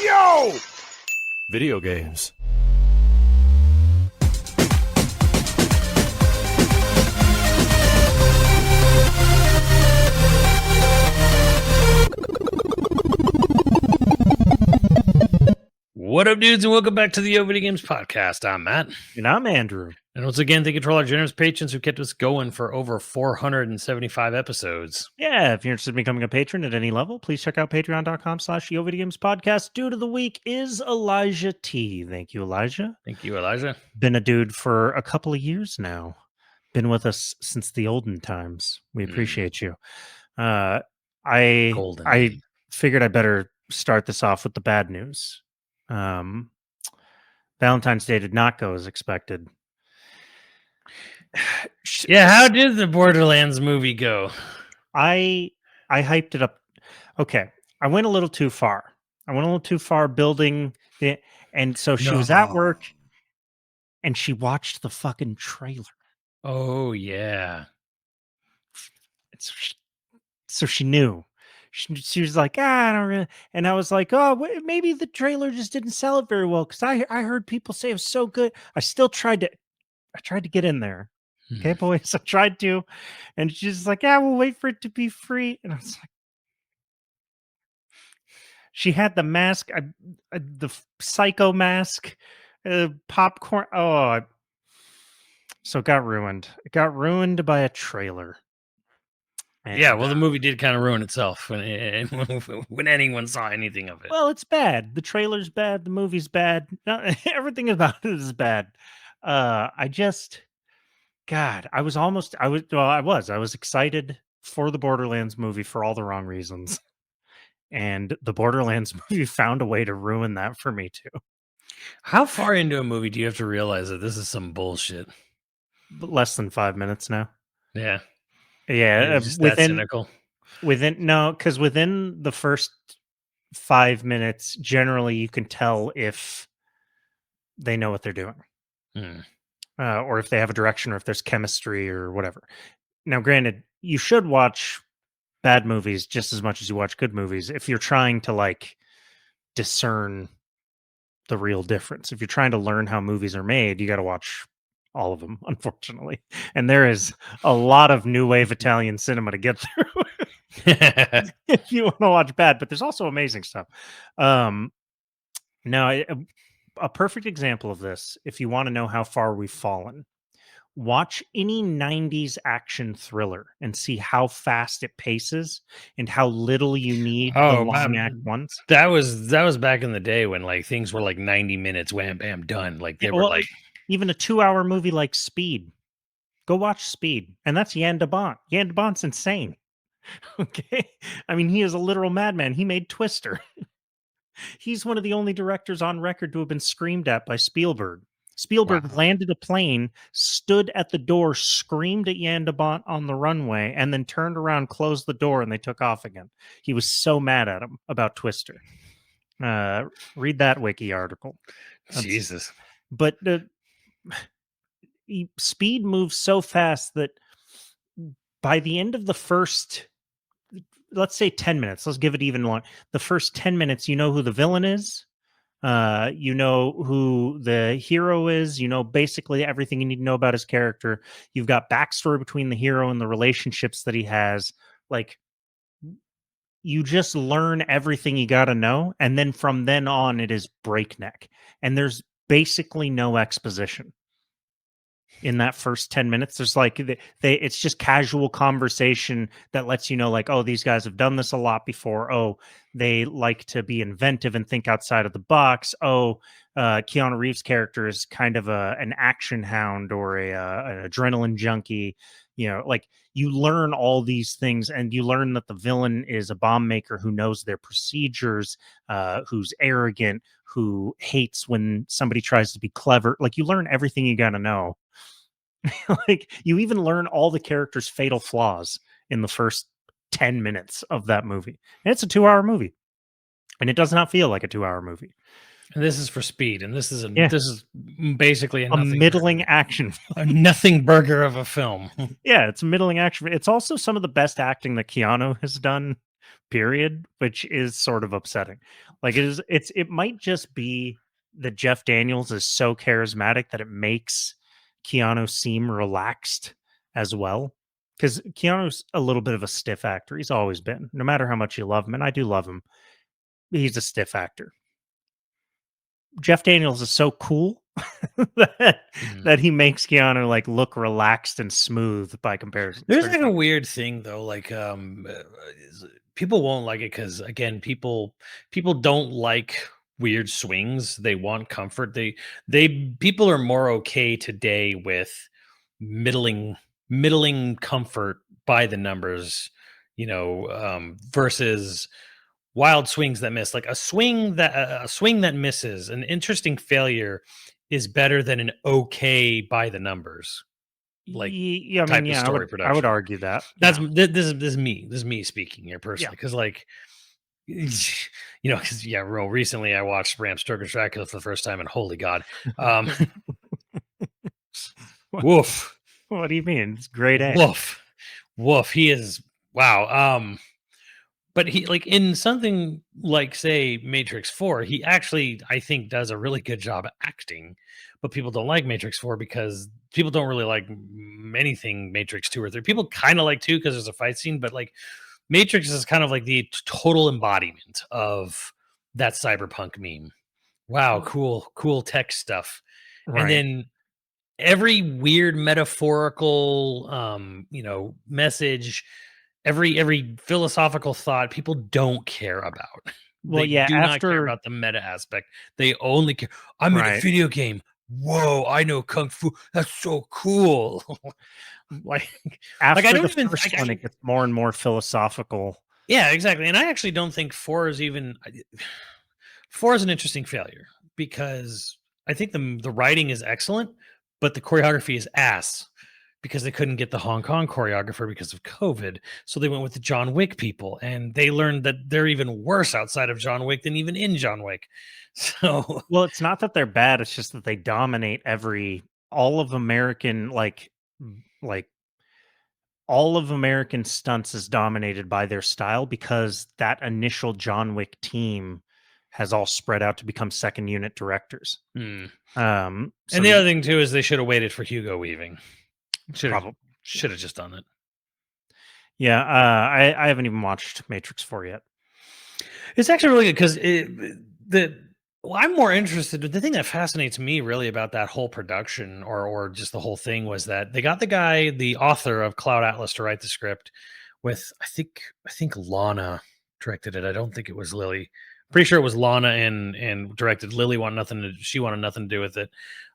Yo! Video games. What up, dudes, and welcome back to the YoVideogames podcast. I'm Matt. And I'm Andrew. And once again, thank you to all our generous patrons who kept us going for over 475 episodes. Yeah, if you're interested in becoming a patron at any level, please check out patreon.com/YoVideogames podcast. Dude of the week is Elijah T. Thank you, Elijah. Thank you, Elijah. Been a dude for a couple of years now. Been with us since the olden times. We appreciate you. I figured I better start this off with the bad news. Valentine's Day did not go as expected. Yeah, how did the Borderlands movie go? I hyped it up. Okay, I went a little too far. Building it, and so she was at work, and she watched the fucking trailer. Oh yeah. So she knew. She was like, I don't really. And I was like, oh, maybe the trailer just didn't sell it very well because I heard people say it was so good. I tried to get in there. Okay, boys, I tried to, and she's like, "Yeah, we'll wait for it to be free." And I was like, she had the mask, the psycho mask, popcorn. So it got ruined. It got ruined by a trailer. And, yeah, well, the movie did kind of ruin itself when anyone saw anything of it. Well, it's bad. The trailer's bad. The movie's bad. Everything about it is bad. God, I was excited for the Borderlands movie for all the wrong reasons. And the Borderlands movie found a way to ruin that for me too. How far into a movie do you have to realize that this is some bullshit? Less than 5 minutes now. Yeah. Yeah. Just that cynical. Because within the first 5 minutes, generally you can tell if they know what they're doing. Or if they have a direction, or if there's chemistry or whatever. Now, granted, you should watch bad movies just as much as you watch good movies if you're trying to like discern the real difference. If you're trying to learn how movies are made, you got to watch all of them, unfortunately. And there is a lot of new wave Italian cinema to get through if you want to watch bad, but there's also amazing stuff. Now, a perfect example of this, if you want to know how far we've fallen, watch any 90s action thriller and see how fast it paces and how little you need the long act ones. That was back in the day when like things were like 90 minutes, wham, bam, done. Like they were like even a 2-hour movie like Speed. Go watch Speed, and that's Jan de Bont. Jan de Bont's insane. Okay, I mean, he is a literal madman. He made Twister. He's one of the only directors on record to have been screamed at by Spielberg. Spielberg landed a plane, stood at the door, screamed at Jan de Bont on the runway, and then turned around, closed the door, and they took off again. He was so mad at him about Twister. Read that wiki article. Jesus. But Speed moves so fast that by the end of the first, let's say 10 minutes, let's give it even long. The first 10 minutes, you know who the villain is. You know who the hero is. You know basically everything you need to know about his character. You've got backstory between the hero and the relationships that he has. Like, you just learn everything you got to know. And then from then on, it is breakneck. And there's basically no exposition in that first 10 minutes. There's like it's just casual conversation that lets you know, like, oh, these guys have done this a lot before. Oh, they like to be inventive and think outside of the box. Oh, Keanu Reeves' character is kind of an action hound or an adrenaline junkie. You know, like, you learn all these things, and you learn that the villain is a bomb maker who knows their procedures, who's arrogant, who hates when somebody tries to be clever. Like, you learn everything you got to know. Like, you even learn all the characters' fatal flaws in the first 10 minutes of that movie. And it's a 2-hour movie, and it does not feel like a 2-hour movie. And this is for Speed, and this is basically a middling action, a nothing burger of a film. Yeah, it's a middling action. It's also some of the best acting that Keanu has done period, which is sort of upsetting. Like it might just be that Jeff Daniels is so charismatic that it makes Keanu seem relaxed as well. Because Keanu's a little bit of a stiff actor. He's always been, no matter how much you love him, and I do love him. He's a stiff actor. Jeff Daniels is so cool that he makes Keanu like look relaxed and smooth by comparison. There's like a weird thing though, like people won't like it because again, people don't like weird swings. They want comfort. They people are more okay today with middling comfort by the numbers, versus wild swings that miss. Like a swing that misses, an interesting failure is better than an okay by the numbers. Like yeah, I type mean, of yeah, story I would production. argue that. That's Yeah. this is me speaking here personally, because like because real recently I watched Bram Stoker's Dracula for the first time, and holy god, What, woof, what do you mean? It's grade A. woof, he is wow. But he, like, in something like, say, Matrix 4, he actually, I think, does a really good job acting. But people don't like Matrix 4 because people don't really like anything Matrix 2 or 3. People kind of like 2 because there's a fight scene, but like Matrix is kind of like the total embodiment of that cyberpunk meme. Wow, cool tech stuff. Right. And then every weird metaphorical message, every philosophical thought, people don't care about. Well, They yeah, do not care after about the meta aspect. They only care, I'm in a right. video game. Whoa, I know kung fu. That's so cool. like After I don't the even first one, it gets more and more philosophical. yeah, exactly. And I actually don't think 4 is even 4 is an interesting failure because I think the writing is excellent, but the choreography is ass because they couldn't get the Hong Kong choreographer because of COVID. So they went with the John Wick people, and they learned that they're even worse outside of John Wick than even in John Wick. So Well, it's not that they're bad, it's just that they dominate all of American like all of American stunts is dominated by their style because that initial John Wick team has all spread out to become second unit directors. and So the other thing too is they should have waited for Hugo Weaving. Should probably have just done it. yeah. I haven't even watched Matrix 4 yet. It's actually really good because I'm more interested. The thing that fascinates me really about that whole production or just the whole thing was that they got the author of Cloud Atlas to write the script with I think Lana directed it. I don't think it was Lily. Pretty sure it was Lana and directed. Lily she wanted nothing to do with it.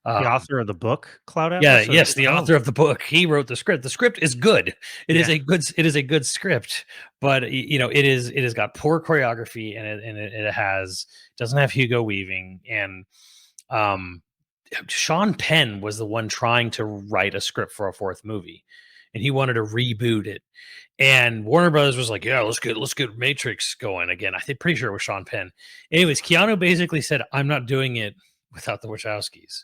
The author of the book, Cloud Yeah, Atlas? yes, the author of the book. He wrote the script. The script is good. It is a good script, but it has got poor choreography and it doesn't have Hugo Weaving, and Sean Penn was the one trying to write a script for a fourth movie, and he wanted to reboot it. And Warner Brothers was like, "Yeah, let's get Matrix going again." I think pretty sure it was Sean Penn. Anyways, Keanu basically said, "I'm not doing it without the Wachowskis."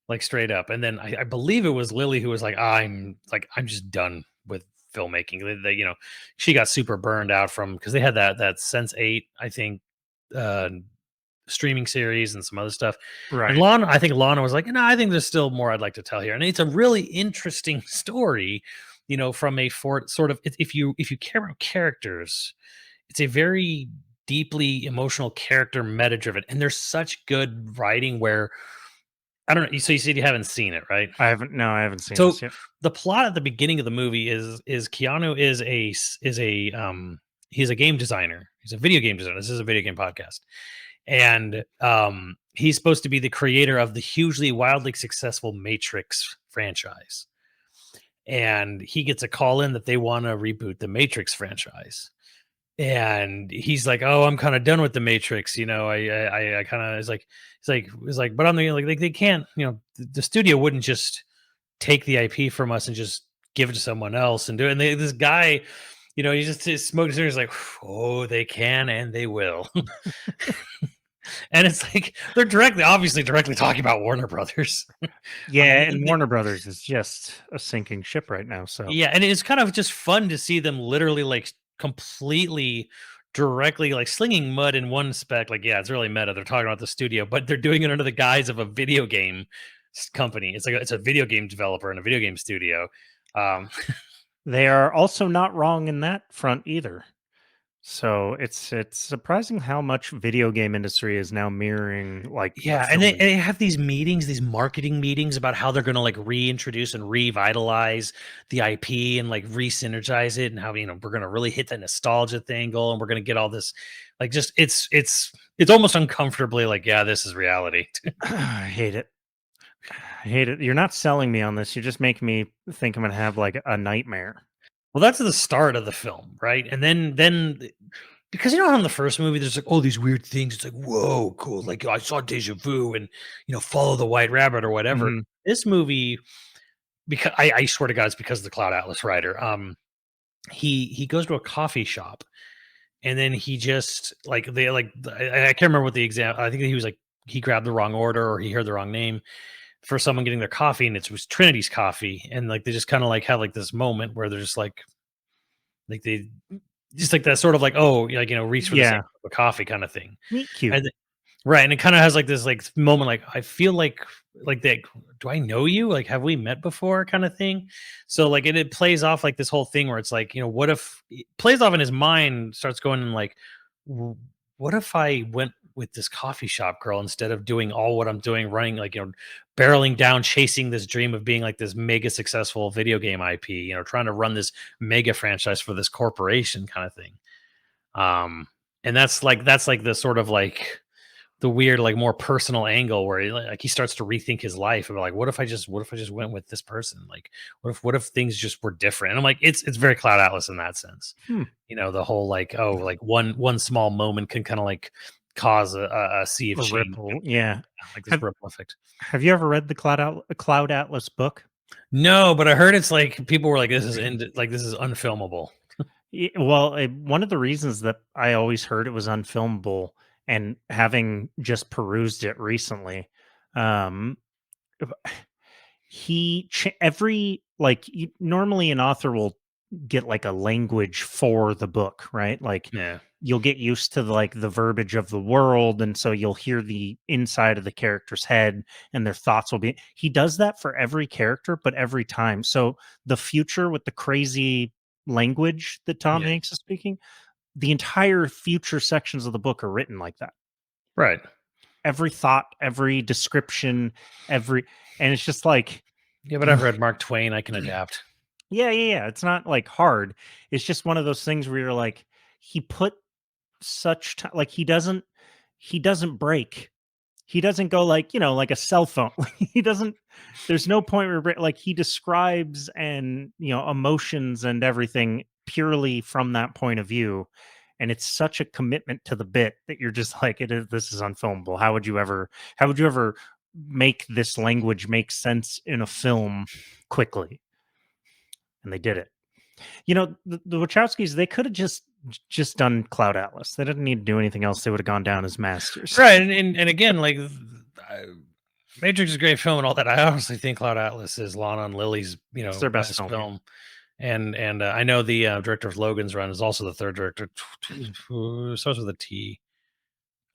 Like straight up. And then I believe it was Lily who was like, I'm just done with filmmaking. She got super burned out from because they had that Sense8, I think, streaming series and some other stuff. Right. And I think Lana was like, no, I think there's still more I'd like to tell here. And it's a really interesting story, from a sort of if you care about characters, it's a very deeply emotional character meta driven. And there's such good writing where I don't know. So you said you haven't seen it, right? I haven't seen So this yet. the plot at the beginning of the movie is Keanu is he's a game designer. He's a video game designer. This is a video game podcast, and he's supposed to be the creator of the hugely wildly successful Matrix franchise. And he gets a call in that they want to reboot the Matrix franchise. And he's like, "Oh, I'm kind of done with the Matrix, I kind of it's like, but I'm like they can't, the studio wouldn't just take the IP from us and just give it to someone else and do it." And this guy, he just smoking cigarettes, like, "Oh, they can and they will." And it's like they're obviously directly talking about Warner Brothers. Yeah, and Warner Brothers is just a sinking ship right now. So yeah, and it's kind of just fun to see them literally like completely directly like slinging mud in one spec. Like, yeah, it's really meta. They're talking about the studio, but they're doing it under the guise of a video game company. It's like it's a video game developer and a video game studio. Um, They are also not wrong in that front either. So it's surprising how much video game industry is now mirroring like Yeah, and film. they have these meetings, these marketing meetings about how they're gonna like reintroduce and revitalize the IP and like re-synergize it, and how we're gonna really hit that nostalgia angle, and we're gonna get all this like just it's almost uncomfortably like, yeah, this is reality. I hate it. I hate it. You're not selling me on this. You're just making me think I'm gonna have like a nightmare. Well, that's the start of the film, right? And then because how in the first movie there's like all these weird things. It's like, whoa, cool. Like I saw deja vu and follow the white rabbit or whatever. Mhm. This movie, because I swear to God, it's because of the Cloud Atlas writer. He goes to a coffee shop and then he just like they like I can't remember what the example. I think he was like he grabbed the wrong order or he heard the wrong name for someone getting their coffee, and it was Trinity's coffee, and like they just kind of like have like this moment where they're just like they just like that sort of like, oh, like reach for the same Yeah. cup of coffee kind of thing. Meet cute. And right, and it kind of has like this like moment like I feel like that, do I know you, like have we met before kind of thing. So like it plays off like this whole thing where it's like, what if it plays off in his mind, starts going in like, what if I went with this coffee shop girl instead of doing all what I'm doing, running like barreling down, chasing this dream of being like this mega successful video game IP, trying to run this mega franchise for this corporation kind of thing. And that's like the sort of like the weird, like more personal angle where he starts to rethink his life and like, what if I just went with this person? Like, what if things just were different? And I'm like, it's very Cloud Atlas in that sense. Hmm. The whole like, oh, like one small moment can kind of like cause a sea of A change, ripple. Yeah. like this Have, ripple effect. have you ever read the Cloud Atlas book? No, but I heard it's like people were like, this is this is unfilmable. Well, one of the reasons that I always heard it was unfilmable, and having just perused it recently, um, every normally an author will get like a language for the book, right? Like Yeah, you'll get used to like the verbiage of the world, and so you'll hear the inside of the character's head and their thoughts will be. He does that for every character, but every time. So the future with the crazy language that Tom yeah, Hanks is speaking, the entire future sections of the book are written like that. right. Every thought, every description, and it's just like, Yeah, but I've read Mark Twain. I can adapt. yeah. It's not like hard. It's just one of those things where you're like, he put such time, like he doesn't break. He doesn't go like, like a cell phone. He doesn't, there's no point where like he describes and, emotions and everything purely from that point of view. And it's such a commitment to the bit that you're just like, this is unfilmable. How would you ever make this language make sense in a film quickly? And they did it. The Wachowskis, they could have just done Cloud Atlas. They didn't need to do anything else. They would have gone down as masters. Right, and again, like Matrix is a great film and all that. I honestly think Cloud Atlas is Lana and Lily's, It's their best film. And I know the director of Logan's Run is also the third director. Starts with a T.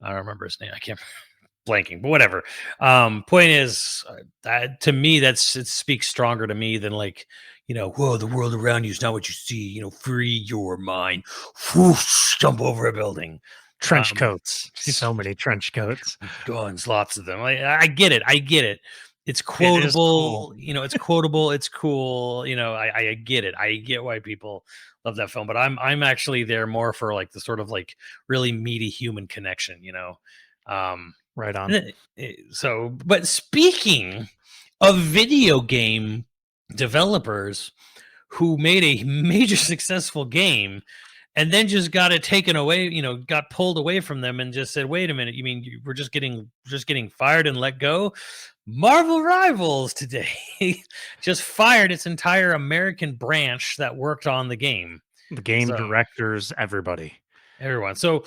I don't remember his name. I can't blanking, but whatever. Point is, that to me, it speaks stronger to me than like, whoa, the world around you is not what you see. Free your mind. Whoosh, jump over a building. Trench coats. So many trench coats. Guns, lots of them. I get it. It's cool. quotable. It's quotable. It's cool. I get it. I get why people love that film, but I'm actually there more for like the sort of like really meaty human connection. Right on. So, but speaking of video game developers who made a major successful game and then just got it taken away, got pulled away from them and just said, wait a minute, you mean we're just getting fired and let go? Marvel Rivals today just fired its entire American branch that worked on the game. The game directors, everyone. So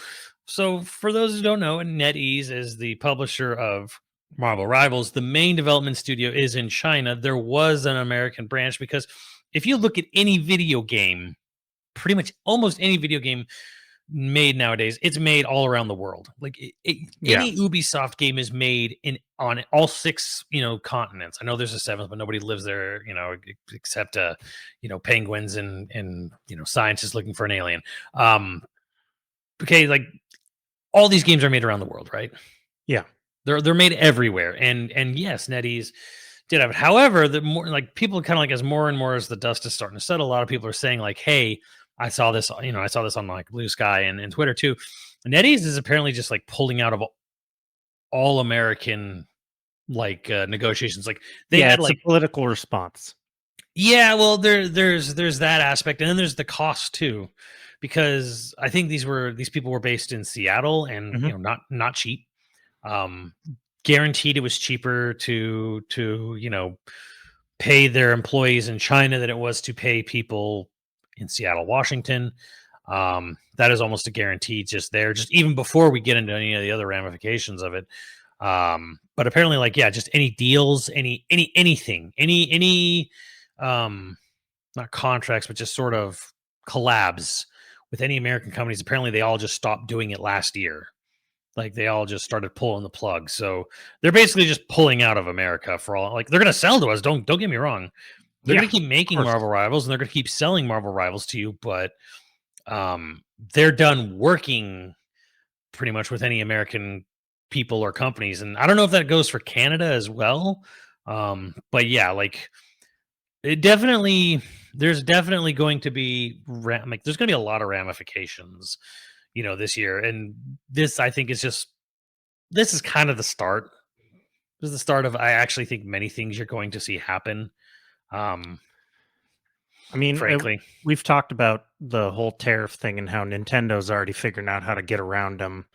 for those who don't know, NetEase is the publisher of Marvel Rivals. The main development studio is in China. There was an American branch because if you look at any video game, pretty much almost any video game, made nowadays, it's made all around the world. Like Yeah. any Ubisoft game is made on all 6, continents. I know there's a 7th, but nobody lives there, except penguins and scientists looking for an alien. Okay, like all these games are made around the world, right? Yeah. They're made everywhere, and yes, NetEase did have it. However, the more like people kind of like as more and more as the dust is starting to settle, a lot of people are saying like, "Hey, I saw this on like Blue Sky and Twitter too." NetEase is apparently just like pulling out of all American like negotiations. Like they Yeah, had it's a like political response. yeah, well there's that aspect, and then there's the cost too, because I think these people were based in Seattle and Mhm. not cheap. Um, guaranteed it was cheaper to pay their employees in China than it was to pay people in Seattle, Washington. That is almost a guarantee just there, just even before we get into any of the other ramifications of it. But apparently, like, yeah, just any deals, anything, any not contracts, but just sort of collabs with any American companies. Apparently, they all just stopped doing it last year. Like they all just started pulling the plug. So they're basically just pulling out of America for all. Like they're going to sell to us. Don't get me wrong. They're Yeah, going to keep of making course. Marvel Rivals and they're going to keep selling Marvel Rivals to you, but they're done working pretty much with any American people or companies. And I don't know if that goes for Canada as well. But yeah, like it definitely there's definitely going to be like there's going to be a lot of ramifications, this year. And this I think is just this is kind of the start. This is the start of I actually think many things you're going to see happen. Um, I mean, frankly. we've talked about the whole tariff thing and how Nintendo's already figuring out how to get around them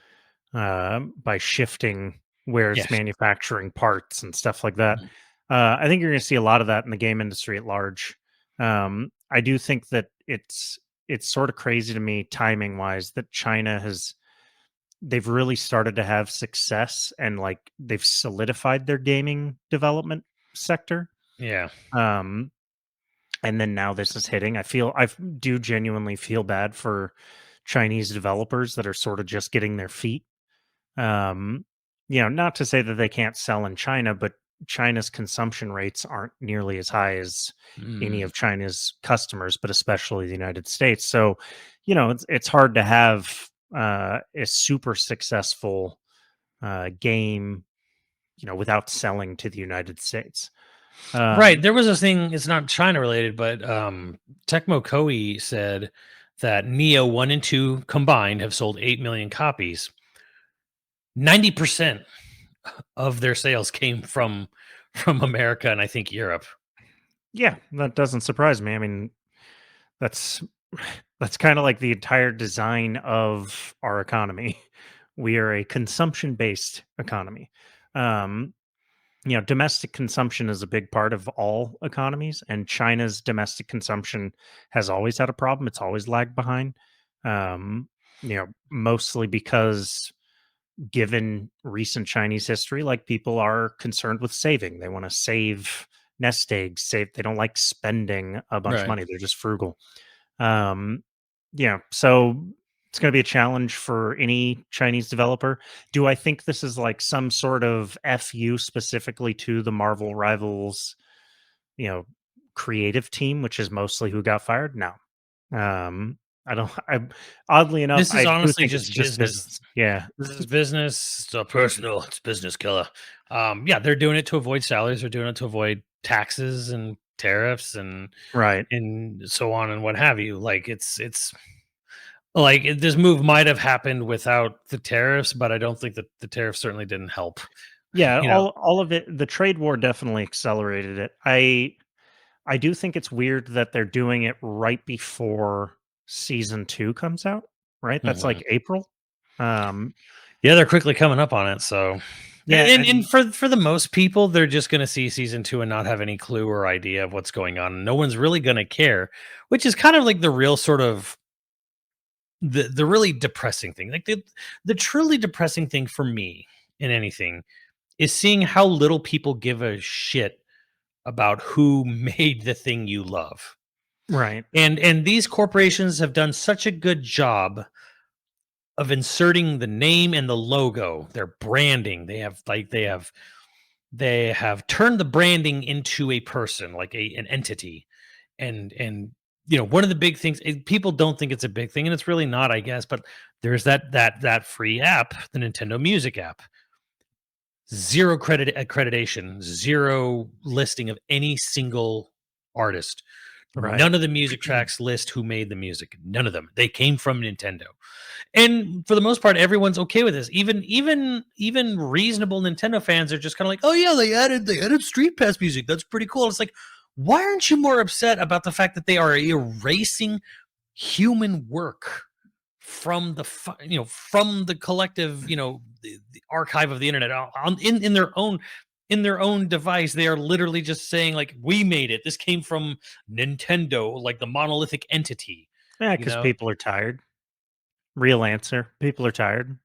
by shifting where it's Yes. manufacturing parts and stuff like that. Mhm. I think you're going to see a lot of that in the game industry at large. I do think that it's sort of crazy to me timing wise that China has they've really started to have success and like they've solidified their gaming development sector. Yeah. Um, and then now this is hitting. Do genuinely feel bad for Chinese developers that are sort of just getting their feet. Um, not to say that they can't sell in China, but China's consumption rates aren't nearly as high as any Mm. of China's customers, but especially the United States. So, it's hard to have a super successful game, without selling to the United States. Right. Um, There was this thing, it's not China related, but Tecmo Koei said that Neo 1 and 2 combined have sold 8 million copies. 90% of their sales came from America and I think Europe. yeah, that doesn't surprise me. I mean, that's that's kind of like the entire design of our economy. We are a consumption based economy. Um, domestic consumption is a big part of all economies, and China's domestic consumption has always had a problem. It's always lagged behind. Mostly because given recent Chinese history, like people are concerned with saving. They want to save nest eggs, save they don't like spending a bunch of Right. money. They're just frugal. Um, so it's going to be a challenge for any Chinese developer. Do I think this is like some sort of FU specifically to the Marvel Rivals, you know, creative team, which is mostly who got fired? No. Um, I don't. Oddly enough, This is I do honestly think it's just just business. business. Yeah, This is business. It's a personal. It's business killer. Yeah, they're doing it to avoid salaries. They're doing it to avoid taxes and tariffs right. and so on and what have you. Like it's like this move might have happened without the tariffs, but I don't think that the tariffs certainly didn't help. Yeah, You know. all of it. The trade war definitely accelerated it. I do think it's weird that they're doing it right before season 2 comes out, right? That's Mhm. like April. Um, Yeah, they're quickly coming up on it. So, yeah, and for the most people, they're just going to see season 2 and not have any clue or idea of what's going on. No one's really going to care, which is kind of like the real sort of the really depressing thing. Like the truly depressing thing for me in anything is seeing how little people give a shit about who made the thing you love. right. And these corporations have done such a good job of inserting the name and the logo, their branding. They have turned the branding into a person, like an entity. And one of the big things, people don't think it's a big thing, and it's really not, I guess, but there's that free app, the Nintendo Music app. Zero accreditation, zero listing of any single artist. Right. None of the music tracks list who made the music. None of them. They came from Nintendo. And for the most part, everyone's okay with this. Even reasonable Nintendo fans are just kind of like, oh yeah, they added Street Pass music. That's pretty cool. It's like, why aren't you more upset about the fact that they are erasing human work from the collective, the archive of the internet in their own device? They are literally just saying, like, we made it. This came from Nintendo, like the monolithic entity. Yeah, because people are tired. Real answer. People are tired.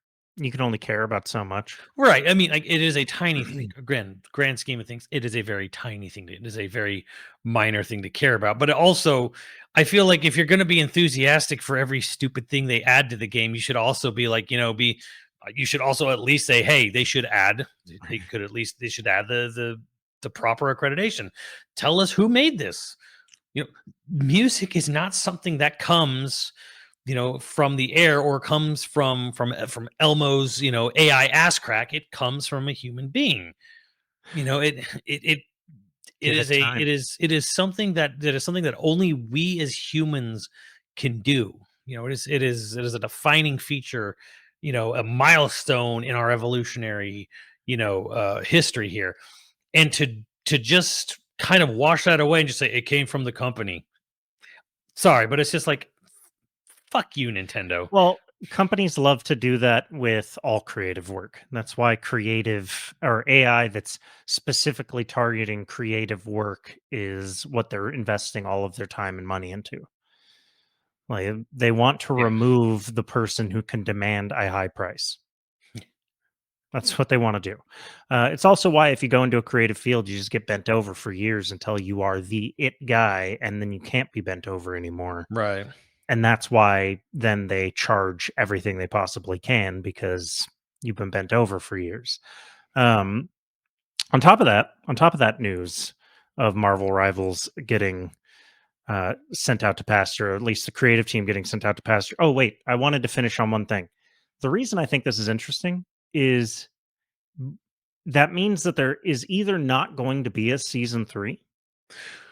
You can only care about so much. Right. I mean, like, it is a tiny thing. Grand scheme of things, it is a very tiny thing. It is a very minor thing to care about. But also, I feel like if you're going to be enthusiastic for every stupid thing they add to the game, you should also be like, you should also at least say, hey, they should add. They should add the proper accreditation. Tell us who made this. Music is not something that comes from the air or comes from Elmo's AI ass crack. It comes from a human being. It is something that only we as humans can do. It is a defining feature, a milestone in our evolutionary history here. And to just kind of wash that away and just say it came from the company. Sorry, but it's just like, fuck you, Nintendo. Well, companies love to do that with all creative work. That's why creative or AI that's specifically targeting creative work is what they're investing all of their time and money into. Like, they want to remove the person who can demand a high price. That's what they want to do. It's also why if you go into a creative field, you just get bent over for years until you are the it guy, and then you can't be bent over anymore. Right. And that's why then they charge everything they possibly can because you've been bent over for years. On top of that news of Marvel Rivals getting sent out to pasture, or at least the creative team getting sent out to pasture. Oh, wait, I wanted to finish on one thing. The reason I think this is interesting is that means that there is either not going to be a season 3,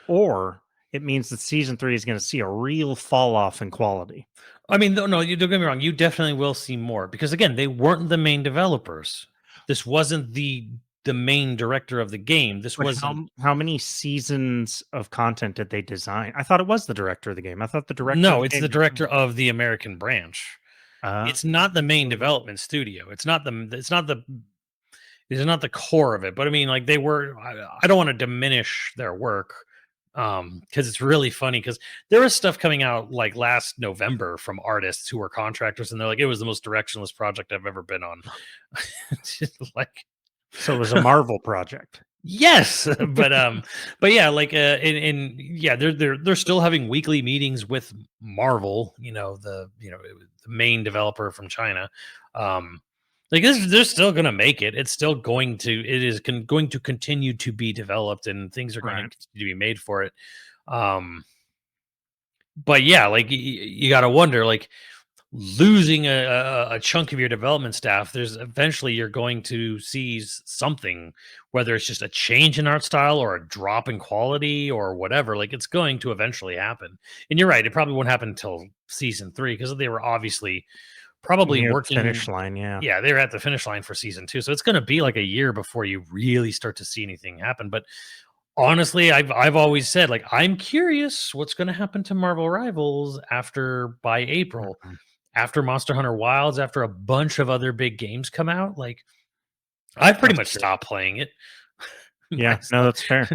or it means that season 3 is going to see a real fall off in quality. I mean, no, you don't get me wrong. You definitely will see more because, again, they weren't the main developers. This wasn't the main director of the game. This was how many seasons of content did they design? I thought it was the director of the game. I thought the director. No, it's the director of the American branch. It's not the main Oh. development studio. It's not the core of it. But I mean, like, they were. I don't want to diminish their work. Because it's really funny because there was stuff coming out like last November from artists who were contractors, and they're like, it was the most directionless project I've ever been on. Like, so it was a Marvel project. Yes, but yeah, like, yeah, they're still having weekly meetings with Marvel, the main developer from China. Like, they're still going to make it. It's still going to continue to be developed, and things are going to continue to be made for it. But yeah, like, you got to wonder, like, losing a chunk of your development staff, there's eventually you're going to see something, whether it's just a change in art style or a drop in quality or whatever. Like, it's going to eventually happen. And you're right, it probably won't happen until season 3 because they were obviously probably Near the working finish line. Yeah, they're at the finish line for season 2, so it's going to be like a year before you really start to see anything happen. But honestly, I've always said, like, I'm curious what's going to happen to Marvel Rivals by April. After Monster Hunter Wilds, after a bunch of other big games come out. Like, I've pretty much stopped playing it. Yeah, no, that's fair.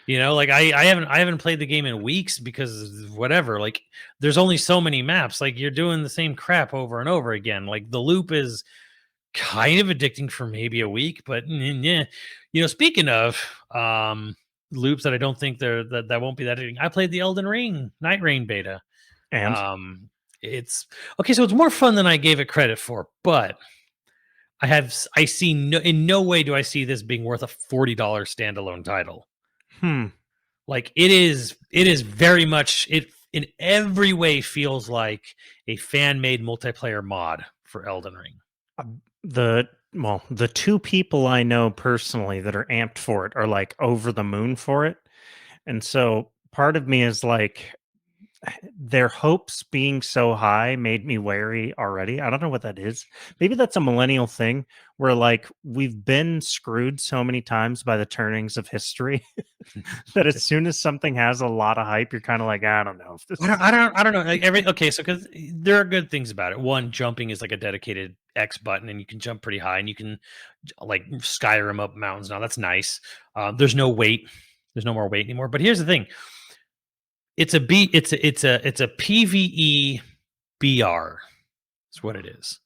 Like, I haven't played the game in weeks because whatever. Like, there's only so many maps. Like, you're doing the same crap over and over again. Like, the loop is kind of addicting for maybe a week, but yeah. Speaking of loops that I don't think that won't be that addicting. I played the Elden Ring Night Rain beta. And It's okay. So it's more fun than I gave it credit for, but I see in no way do I see this being worth a $40 standalone title. Hmm. Like it is very much it in every way feels like a fan made multiplayer mod for Elden Ring. The two people I know personally that are amped for it are like over the moon for it. And so part of me is like, their hopes being so high made me wary already. I don't know what that is. Maybe that's a millennial thing where like we've been screwed so many times by the turnings of history that as soon as something has a lot of hype, you're kind of like, I don't know if this is I don't know. Like okay, so because there are good things about it. One, jumping is like a dedicated X button, and you can jump pretty high, and you can like Skyrim up mountains. Now that's nice. There's no weight. There's no more weight anymore. But here's the thing: it's a PVE BR. That's what it is.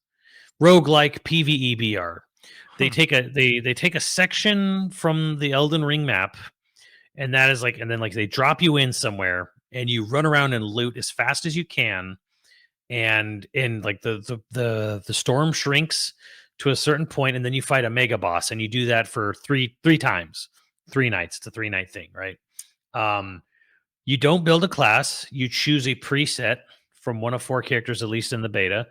Roguelike PVE BR. They Hmm. take a section from the Elden Ring map, and that is like, and then like they drop you in somewhere, and you run around and loot as fast as you can, and in like the storm shrinks to a certain point, and then you fight a mega boss, and you do that for three times, 3 nights. It's a 3 night thing, right? Um, you don't build a class. You choose a preset from one of 4 characters, at least in the beta.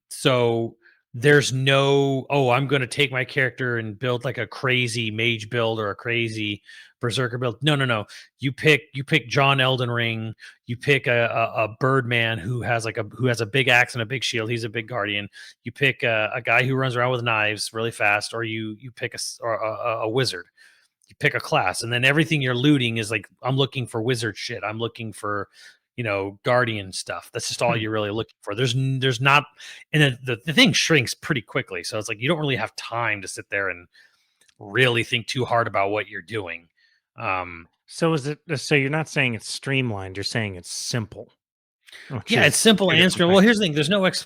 So there's no, oh, I'm going to take my character and build like a crazy mage build or a crazy berserker build. No, no, no. You pick John Elden Ring. You pick a Birdman who has a big axe and a big shield. He's a big guardian. You pick a guy who runs around with knives really fast, or you pick a wizard. You pick a class, and then everything you're looting is like, I'm looking for wizard shit. I'm looking for, guardian stuff. That's just all Hmm. you're really looking for. There's not, and then the thing shrinks pretty quickly. So it's like, you don't really have time to sit there and really think too hard about what you're doing. Um, So is it so you're not saying it's streamlined, you're saying it's simple, which Yeah, it's is simple two different answering. Well, things. here's the thing: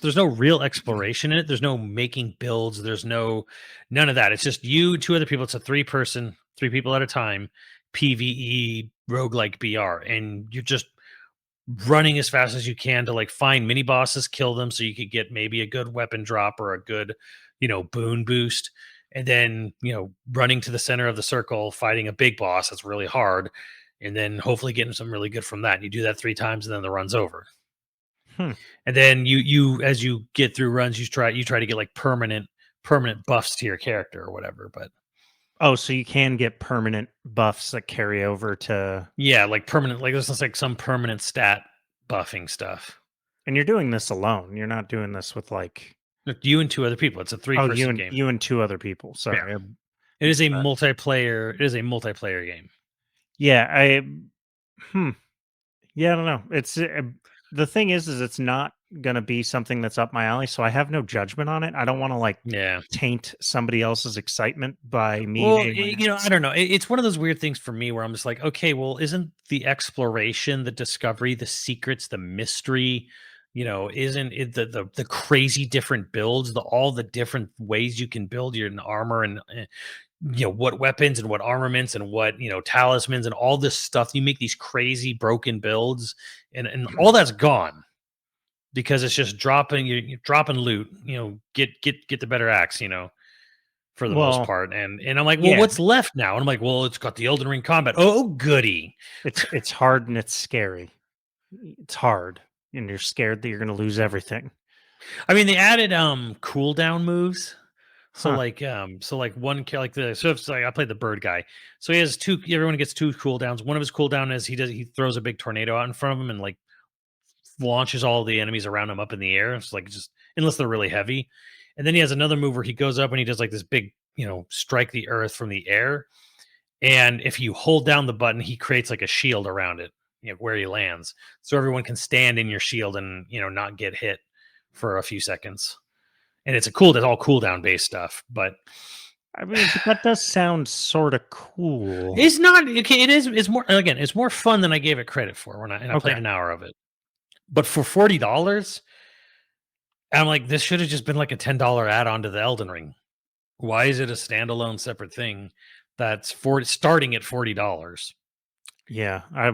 there's no real exploration in it. There's no making builds. There's none of that. It's just you, 2 other people. It's a 3 person, 3 people at a time, PVE roguelike BR, and you're just running as fast as you can to like find mini bosses, kill them, so you could get maybe a good weapon drop or a good, boon boost, and then running to the center of the circle, fighting a big boss that's really hard, and then hopefully getting some really good from that. You do that 3 times, and then the run's over. Hmm. And then you as you get through runs, you try to get like permanent buffs to your character or whatever. But Oh, so you can get permanent buffs that carry over to, yeah, like permanent, like this is like some permanent stat buffing stuff. and you're doing this alone. You're not doing this with like, Look, you and 2 other people. It's a three oh, person game. you and two other people. Yeah, Sorry. it is a multiplayer. It is a multiplayer game. Yeah, hmm. Yeah, I don't know. It's the thing is it's not gonna be something that's up my alley, so I have no judgment on it. I don't want to like Yeah. taint somebody else's excitement by me Well, being like, I don't know. It's one of those weird things for me where I'm just like, okay, well, isn't the exploration, the discovery, the secrets, the mystery, isn't it the crazy different builds, all the different ways you can build your armor and what weapons and what armaments and what talismans and all this stuff. You make these crazy broken builds, and all that's gone because it's just dropping you're dropping loot. Get the better axe. For the most well, part. And I'm like, well, yeah, what's left now? And I'm like, well, it's got the Elden Ring combat. Oh, goody. it's hard and it's scary. It's hard, and you're scared that you're gonna lose everything. I mean, they added cooldown moves. So Huh. like like the so it's like I played the bird guy. So he has everyone gets 2 cooldowns. One of his cooldown is he throws a big tornado out in front of him and like launches all the enemies around him up in the air. It's like just unless they're really heavy. And then he has another move where he goes up and he does like this big, strike the earth from the air. And if you hold down the button, he creates like a shield around it, where he lands. So everyone can stand in your shield and, not get hit for a few seconds. And it's all cooldown based stuff, but I mean, but that does sound sort of cool. it's not okay. It's more, again, it's more fun than I gave it credit for I played Okay. an hour of it. But for $40, I'm like, this should have just been like a $10 add-on to the Elden Ring. Why is it a standalone separate thing starting at $40? Yeah. I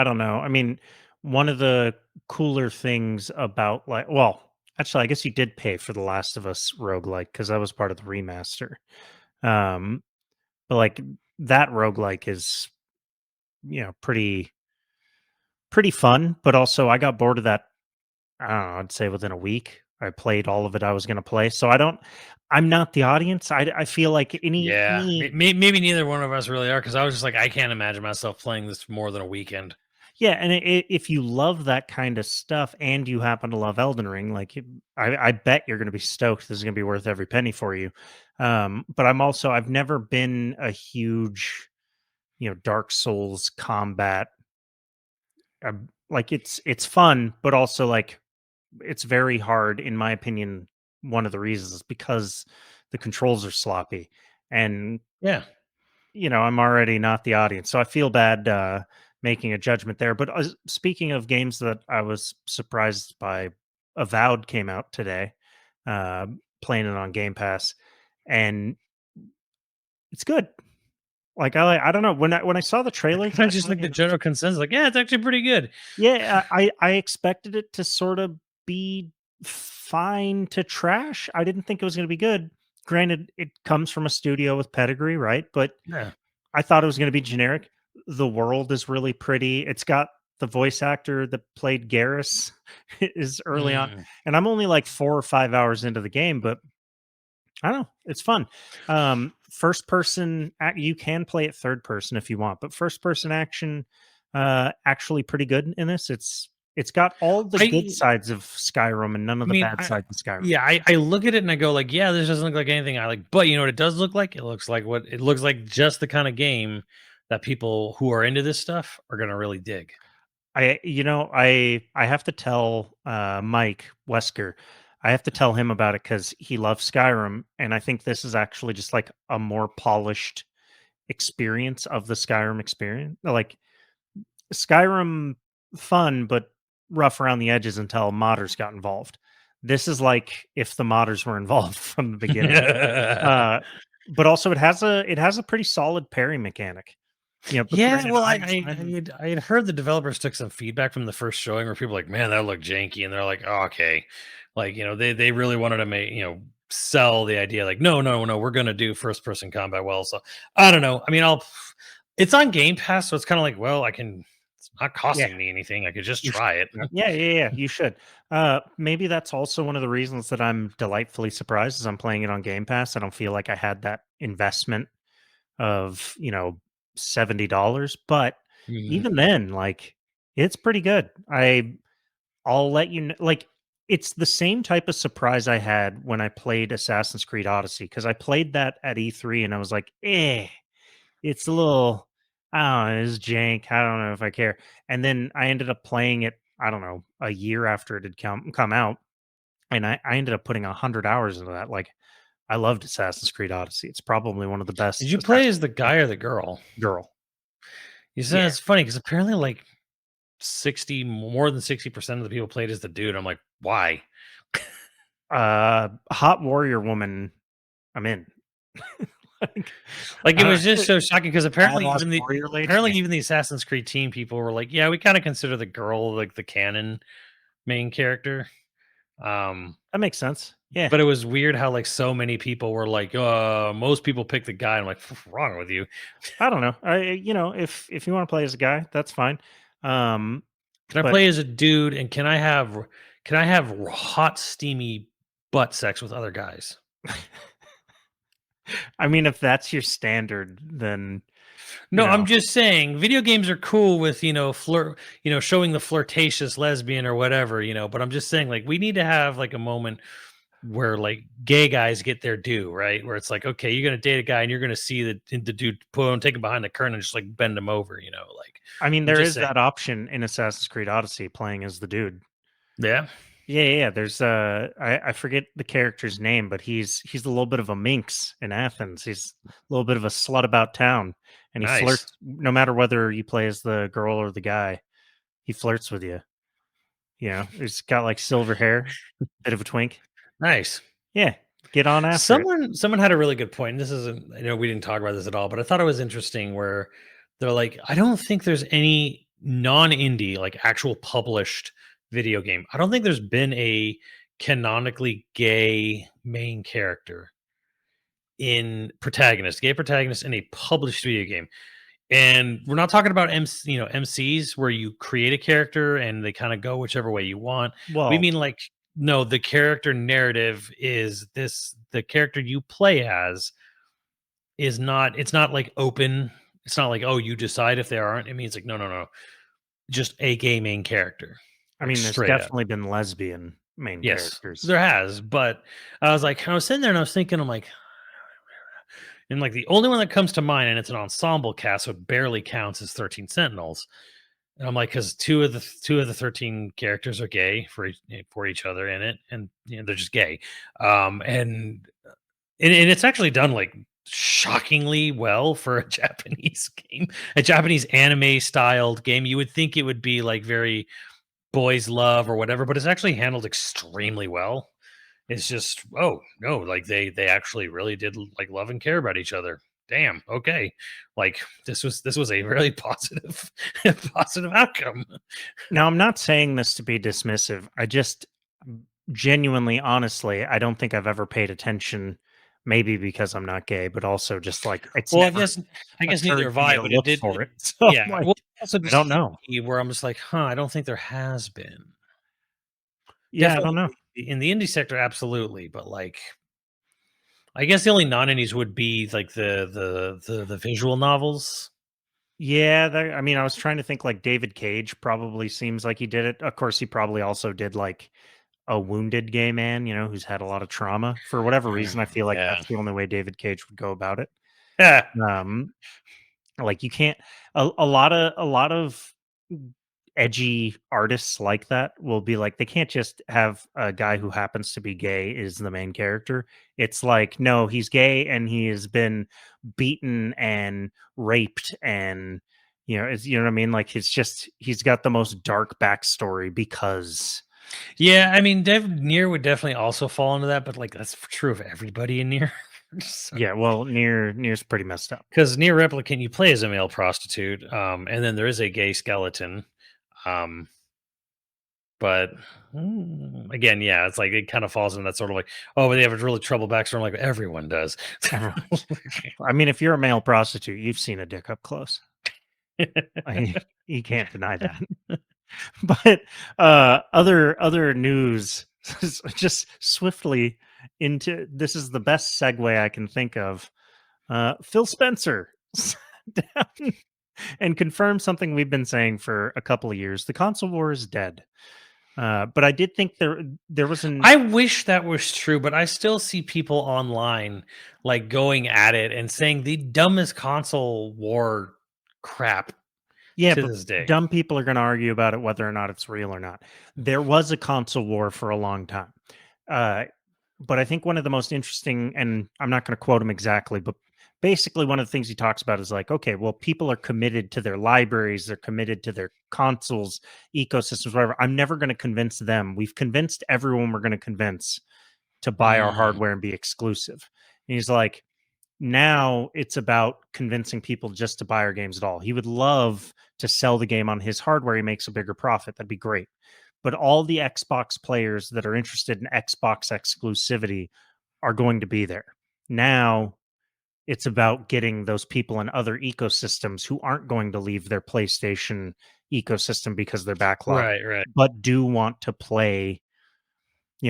don't know. I mean, one of the cooler things about well, actually, I guess you did pay for the Last of Us roguelike because that was part of the remaster. Um, but like that roguelike is, pretty fun, but also I got bored of that. I don't know, I'd say within a week. I played all of it I was going to play. So I'm not the audience. I feel like Yeah, any maybe neither one of us really are, because I was just like, I can't imagine myself playing this more than a weekend. yeah, and if you love that kind of stuff and you happen to love Elden Ring, like I bet you're going to be stoked. This is going to be worth every penny for you. But I've never been a huge, Dark Souls combat. Like it's fun, but also like it's very hard, in my opinion. One of the reasons is because the controls are sloppy, and Yeah. I'm already not the audience, so I feel bad making a judgment there. But speaking of games that I was surprised by, Avowed came out today, uh, playing it on Game Pass, and it's good. Like I don't know, when I saw the trailers, I I just thought like the general consensus, like, yeah, it's actually pretty good. yeah, I expected it to sort of be fine to trash. I didn't think it was going to be good. Granted, it comes from a studio with pedigree, right? But Yeah. I thought it was going to be generic. The world is really pretty. It's got the voice actor that played Garrus is early on, Mm. and I'm only like 4 or 5 hours into the game, but I don't know. It's fun. First person, you can play it third person if you want, but first person action, actually pretty good in this. It's got all the good I sides of Skyrim and none of I the mean, bad sides of Skyrim. yeah, I look at it and I go like, yeah, this doesn't look like anything I like. But you know what it does look like? It looks like what it looks like, just the kind of game that people who are into this stuff are gonna really dig. I have to tell Mike Wesker, I have to tell him about it because he loves Skyrim, and I think this is actually just like a more polished experience of the Skyrim experience. Like Skyrim, fun but rough around the edges until modders got involved. This is like if the modders were involved from the beginning. Uh, but also it has a pretty solid parry mechanic. But Yeah, granted, well, I'm I had heard the developers took some feedback from the first showing where people were like, man, that looked janky, and they're like, oh, okay, like they really wanted to make sell the idea like, no, no, no, we're gonna do first person combat well. So I don't know. I mean, it's on Game Pass, so it's kind of like, well, I can. It's not yeah, costing me anything. I could just you should. try it. Yeah, yeah, yeah, you should. Maybe that's also one of the reasons that I'm delightfully surprised is I'm playing it on Game Pass. I don't feel like I had that investment of, $70, but Mhm. even then, like it's pretty good. I'll let you know, like it's the same type of surprise I had when I played Assassin's Creed Odyssey because I played that at E3 and I was like, it's a little, I don't know, it's jank. I don't know if I care. And then I ended up playing it, I don't know, a year after it had come out, and I ended up putting 100 hours into that. Like I loved Assassin's Creed Odyssey. It's probably one of the Did best you play Assassin's as the Creed guy or the girl? girl. You Yeah. said it's funny because apparently like 60 more than 60% of the people played as the dude. I'm like, why? Hot warrior woman, I'm in. Like, Like, I it don't was just so shocking because badass warrior lady. Yeah, apparently even the Assassin's Creed team people were like, yeah, we kind of consider the girl like the canon main character. Um, that makes sense. Yeah. but it was weird how like so many people were like, most people pick the guy. I'm like, what's wrong with you? I don't know. If you want to play as a guy, that's fine. Um, Can I but play as a dude and can I have hot steamy butt sex with other guys? I mean, if that's your standard, then you No, know. I'm just saying video games are cool with, showing the flirtatious lesbian or whatever, but I'm just saying like we need to have like a moment where like gay guys get their due, right? Where it's like, okay, you're going to date a guy and you're going to see the dude pull him, take him behind the curtain and just like bend him over, like I mean, I'm there just is saying. that option in Assassin's Creed Odyssey, playing as the dude. Yeah. Yeah, yeah. There's I forget the character's name, but he's a little bit of a minx in Athens. He's a little bit of a slut about town, and he Nice. flirts no matter whether you play as the girl or the guy. He flirts with you. He's got like silver hair, bit of a twink. Nice. Yeah, get on after it. Someone had a really good point. This isn't, we didn't talk about this at all, but I thought it was interesting where they're like, I don't think there's any non-indie, like actual published video game, I don't think there's been a canonically gay main character gay protagonist in a published video game. And we're not talking about MCs where you create a character and they kind of go whichever way you want. We Well, mean like, no, the character narrative is this, the character you play as is not, it's not like open. It's not like, oh, you decide if they aren't. It means like, no, no, no. Just a gay main character. I Like mean, there's straight up. definitely been lesbian main Yes, characters. there has. But I was sitting there and I was thinking, I'm like, and like the only one that comes to mind, and it's an ensemble cast, so it barely counts as 13 Sentinels. And I'm like, because two of the 13 characters are gay for each other in it, and they're just gay. And it's actually done like shockingly well for a Japanese game, a Japanese anime styled game. You would think it would be like very boys love or whatever, but it's actually handled extremely well. It's just, oh no, like they actually really did like love and care about each other. Damn, okay. Like this was a really positive positive outcome. Now, I'm not saying this to be dismissive. I just genuinely, honestly, I don't think I've ever paid attention. Maybe because I'm not gay, but also just like it's Well, never I guess neither occurred have to me I, to but it look did. for it. So Yeah. I'm like, Well, also I just don't know. where I'm just like, I don't think there has been. Yeah, I don't Definitely know. in the indie sector, absolutely. But like, I guess the only non-indies would be like the visual novels. Yeah, I mean, I was trying to think like David Cage probably seems like he did it. Of course, he probably also did like a wounded gay man, who's had a lot of trauma. For whatever reason, I feel like Yeah. that's the only way David Cage would go about it. Yeah. Um, like you can't a lot of edgy artists like that will be like they can't just have a guy who happens to be gay is the main character. It's like no, he's gay and he has been beaten and raped and it's what I mean. Like it's just he's got the most dark backstory because Yeah, I mean, Nier would definitely also fall into that, but like that's true of everybody in Nier. yeah, well, near's pretty messed up. Because Nier Replicant, you play as a male prostitute, and then there is a gay skeleton. Um, but again, yeah, it's like it kind of falls in that sort of like, oh, but they have a really trouble backstory. I'm like everyone does. Everyone- I mean, if you're a male prostitute, you've seen a dick up close. You can't deny that. But other news, just swiftly into this is the best segue I can think of. Phil Spencer sat down and confirmed something we've been saying for a couple of years: the console war is dead. But I did think there was an I wish that was true, but I still see people online like going at it and saying the dumbest console war crap yeah, to but this day. dumb people are going to argue about it whether or not it's real or not. There was a console war for a long time. Uh, but I think one of the most interesting, and I'm not going to quote him exactly, but basically one of the things he talks about is like, okay, well, people are committed to their libraries, they're committed to their consoles, ecosystems, whatever. I'm never going to convince them. We've convinced everyone we're going to convince to buy our Mm. hardware and be exclusive. And he's like, now it's about convincing people just to buy our games at all. He would love to sell the game on his hardware. He makes a bigger profit. That'd be great. But all the Xbox players that are interested in Xbox exclusivity are going to be there. Now it's about getting those people in other ecosystems who aren't going to leave their PlayStation ecosystem because they're backlogged, Right, right. but do want to play.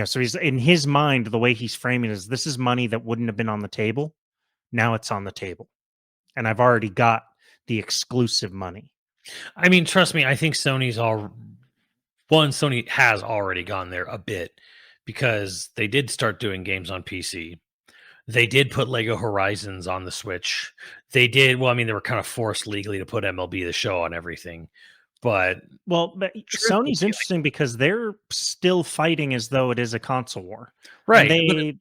So he's in his mind, the way he's framing it is this is money that wouldn't have been on the table. Now it's on the table. And I've already got the exclusive money. I mean, trust me, I think Sony has already gone there a bit because they did start doing games on PC. They did put Lego Horizons on the Switch. They did, well, I mean, they were kind of forced legally to put MLB the Show on everything. But But truthfully, Sony's interesting because they're still fighting as though it is a console war. And right. But they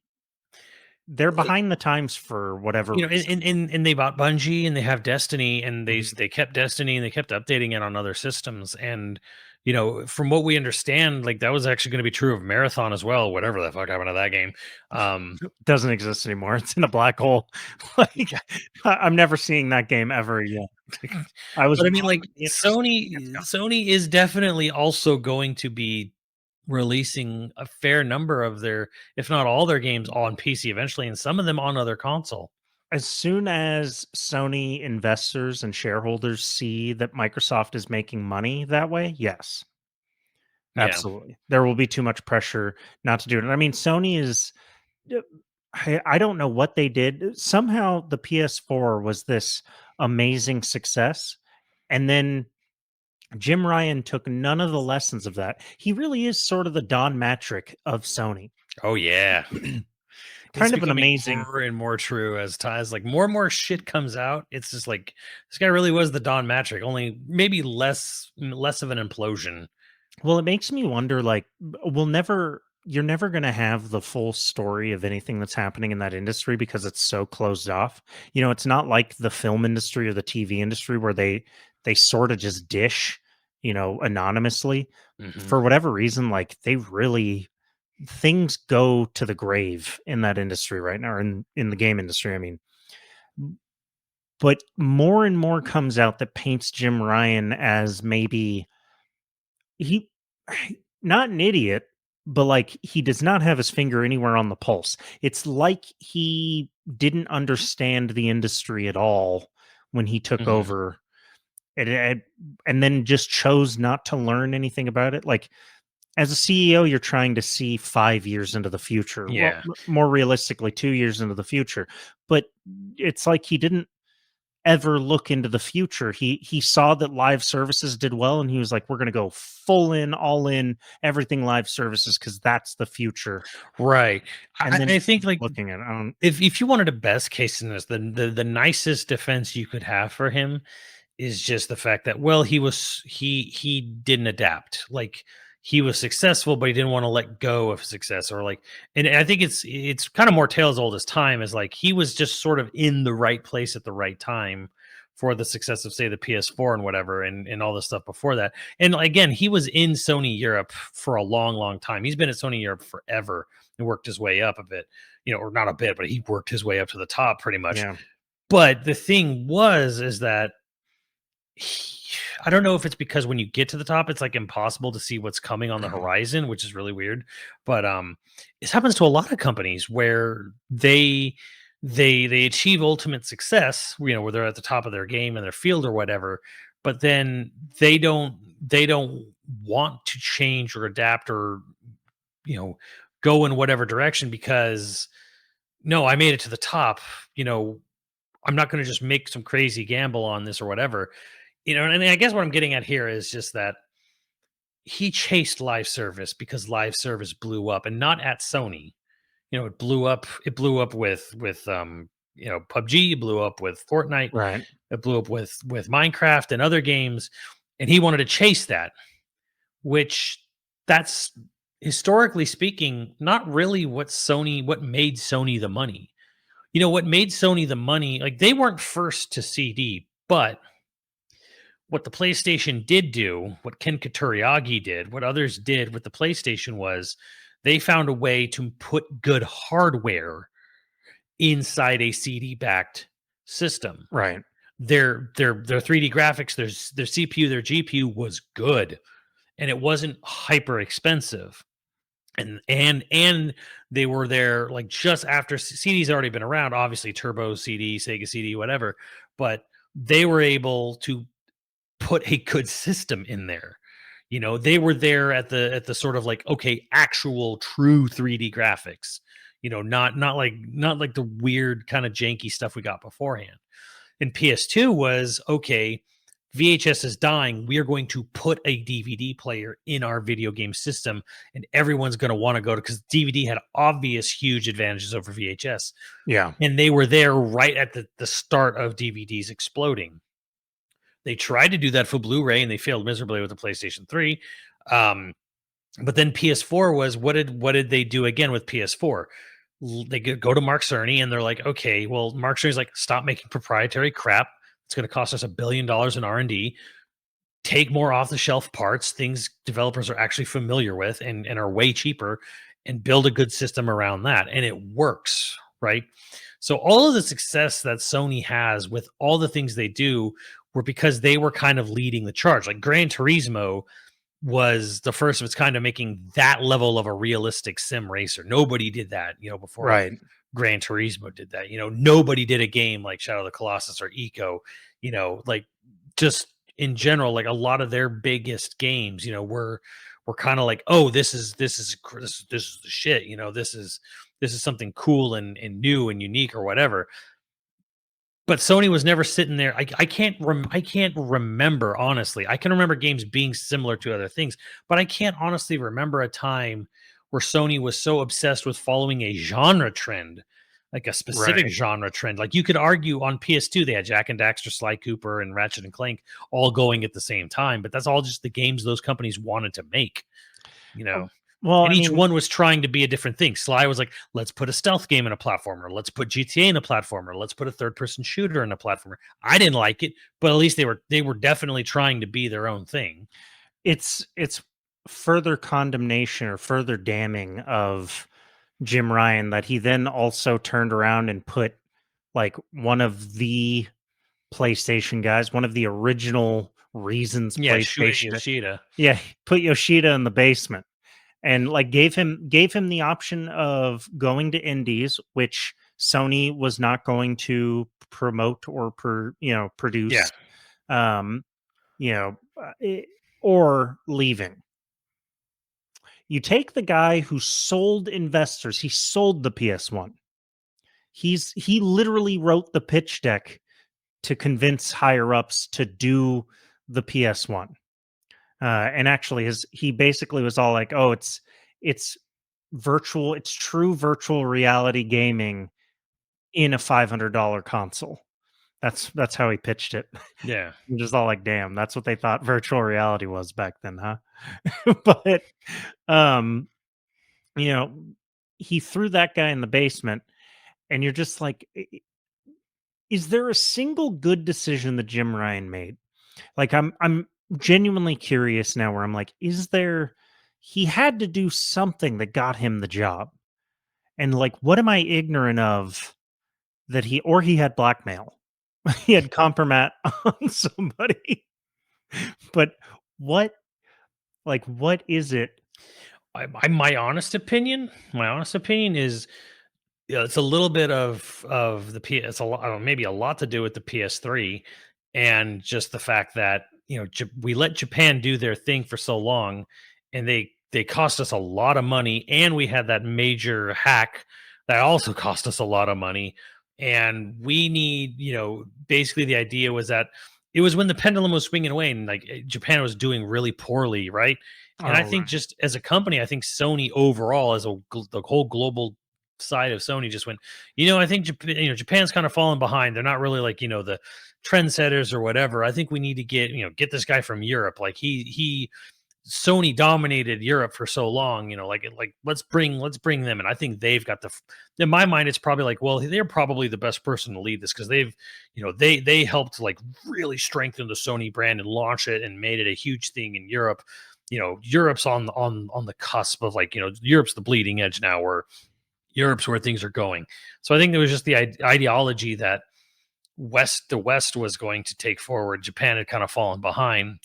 they're behind the times for whatever you know, reason. and they bought Bungie and they have Destiny and Mhm. they kept Destiny and they kept updating it on other systems. And you know, from what we understand, like that was actually going to be true of Marathon as well. Whatever the fuck happened to that game. Doesn't exist anymore. It's in a black hole. Like I'm never seeing that game ever again. I was But I mean, like moderately interested. It's gone. Sony is definitely also going to be releasing a fair number of their, if not all their games on PC eventually, and some of them on other console. As soon as Sony investors and shareholders see that Microsoft is making money that way, yes, Yeah. absolutely. There will be too much pressure not to do it. And I mean, Sony is, uh, I don't know what they did. Somehow the PS4 was this amazing success. And then Jim Ryan took none of the lessons of that. He really is sort of the Don Matrick of Sony. Oh yeah. It's Kind of an becoming amazing. more and more true as ties like more and more shit comes out. It's just like this guy really was the Don Matrick, only maybe less of an implosion. Well, it makes me wonder, like, you're never going to have the full story of anything that's happening in that industry because it's so closed off. You know, it's not like the film industry or the TV industry where they sort of just dish, anonymously. Mhm. For whatever reason, like they really things go to the grave in that industry right now, or in the game industry. I mean, but more and more comes out that paints Jim Ryan as maybe he not an idiot, but like he does not have his finger anywhere on the pulse. It's like he didn't understand the industry at all when he took Mhm. over and, and then just chose not to learn anything about it. Like as a CEO, you're trying to see 5 years into the future. Well, Yeah. more realistically, 2 years into the future. But it's like he didn't ever look into the future. He saw that live services did well, and he was like, "We're going to go full in, all in, everything live services because that's the future." Right. And then I think like looking at, it, I don't, if you wanted a best case in this, the nicest defense you could have for him is just the fact that well he didn't adapt, like he was successful but he didn't want to let go of success, or like, and I think it's kind of more tales old as time, is like he was just sort of in the right place at the right time for the success of say the PS4 and whatever, and all the stuff before that. And again, he was in Sony Europe for a long time. He's been at Sony Europe forever and worked his way up a bit, or not a bit, but he worked his way up to the top pretty much. yeah, But the thing is that I don't know if it's because when you get to the top, it's like impossible to see what's coming on the horizon, which is really weird. But this happens to a lot of companies where they achieve ultimate success, where they're at the top of their game in their field or whatever, but then they don't want to change or adapt or you know go in whatever direction because no, I made it to the top, you know, I'm not going to just make some crazy gamble on this or whatever. And I guess what I'm getting at here is just that he chased live service because live service blew up, and not at Sony. It blew up with PUBG, it blew up with Fortnite, right. it blew up with Minecraft and other games, and he wanted to chase that, which that's historically speaking not really what made Sony the money. What made Sony the money, like they weren't first to CD, but what the PlayStation did do, what Ken Katuriagi did, what others did with the PlayStation was they found a way to put good hardware inside a CD backed system. Right. Their 3D graphics, their CPU, their GPU was good, and it wasn't hyper expensive. And they were there like just after CD's already been around, obviously Turbo CD, Sega CD, whatever, but they were able to put a good system in there. They were there at the sort of like, okay, actual true 3D graphics. Not like the weird kind of janky stuff we got beforehand. And PS2 was okay, VHS is dying. We are going to put a DVD player in our video game system, and everyone's going to want to go to, because DVD had obvious huge advantages over VHS. Yeah. And they were there right at the start of DVDs exploding. They tried to do that for Blu-ray and they failed miserably with the PlayStation 3. But then PS4 was what did they do again with PS4? they go to Mark Cerny and they're like, okay, well, Mark Cerny's like, stop making proprietary crap. It's going to cost us $1 billion in R&D. Take more off the shelf parts, things developers are actually familiar with and are way cheaper, and build a good system around that. And it works, right? So all of the success that Sony has with all the things they do were because they were kind of leading the charge. Like Gran Turismo was the first of its kind of making that level of a realistic sim racer. Nobody did that, before Right. Gran Turismo did that. Nobody did a game like Shadow of the Colossus or Eco, like just in general, like a lot of their biggest games, were kind of like, oh, this is the shit, this is something cool and new and unique or whatever. But Sony was never sitting there. I can't remember, honestly. I can remember games being similar to other things, but I can't honestly remember a time where Sony was so obsessed with following a genre trend, like a specific Right. genre trend. Like you could argue on PS2 they had Jack and Daxter, Sly Cooper, and Ratchet and Clank all going at the same time, but that's all just the games those companies wanted to make, you know. Well, And I each mean, one was trying to be a different thing. Sly was like, let's put a stealth game in a platformer. Let's put GTA in a platformer. Let's put a third-person shooter in a platformer. I didn't like it, but at least they were definitely trying to be their own thing. it's further condemnation or further damning of Jim Ryan that he then also turned around and put like one of the PlayStation guys, one of the original reasons Yeah, Shuei PlayStation, Yoshida. yeah, put Yoshida in the basement and like gave him the option of going to indies, which Sony was not going to promote or Yeah, produce, um, you know, or leaving. You take the guy who sold investors, he sold the PS1. He literally wrote the pitch deck to convince higher ups to do the PS1. And actually he basically was all like, "Oh, it's virtual, it's true virtual reality gaming in a $500 console." That's how he pitched it. yeah, I'm just all like, "Damn, that's what they thought virtual reality was back then, huh?" But um, you know, he threw that guy in the basement and you're just like, is there a single good decision that Jim Ryan made? Like I'm genuinely curious now where I'm like, is there he had to do something that got him the job. And like what am I ignorant of that he had blackmail. He had compromat on somebody. But what what is it? my honest opinion is, it's a little bit of the P. It's a lot, maybe a lot to do with the PS3, and just the fact that we let Japan do their thing for so long, and they cost us a lot of money, and we had that major hack that also cost us a lot of money, and we need basically the idea was that it was when the pendulum was swinging away, and like Japan was doing really poorly, right? And I Oh, think right. just as a company, I think Sony overall, as the whole global side of Sony, just went, I think Japan's kind of fallen behind. They're not really like, the trendsetters or whatever. I think we need to get this guy from Europe. Like he Sony dominated Europe for so long, like let's bring them. And I think they've got in my mind, it's probably like, well, they're probably the best person to lead this because they've, they helped like really strengthen the Sony brand and launch it and made it a huge thing in Europe. Europe's on the cusp of like, Europe's the bleeding edge now where Europe's where things are going. So I think there was just the ideology that the West was going to take forward. Japan had kind of fallen behind.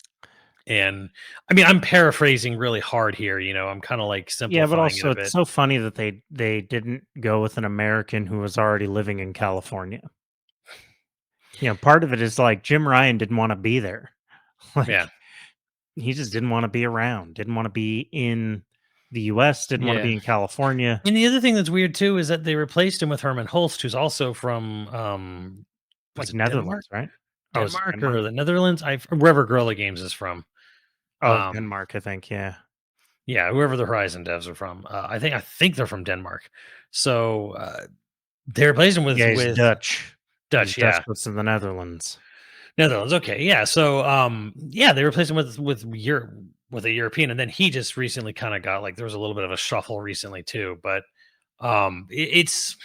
And I mean, I'm paraphrasing really hard here. I'm kind of like Yeah, but simplifying it also a it's bit. so funny that they didn't go with an American who was already living in California. Part of it is like Jim Ryan didn't want to be there. Yeah. Like he just didn't want to be around, didn't want to be in the US, didn't want to Yeah. be in California. And the other thing that's weird too is that they replaced him with Herman Holst, who's also from was Like it Denmark? Netherlands, right? Oh, is it Denmark Denmark? or the Netherlands? Wherever Guerrilla Games is from. Oh, Um Denmark, I think, yeah. yeah, whoever the Horizon devs are from. I think they're from Denmark. So they replaced him with Yeah, he's Dutch. He's Dutch, Dutch, yeah. but in the Netherlands. Netherlands. Okay, yeah. So, yeah, they replaced him with a European, and then he just recently kind of got like there was a little bit of a shuffle recently too. But It's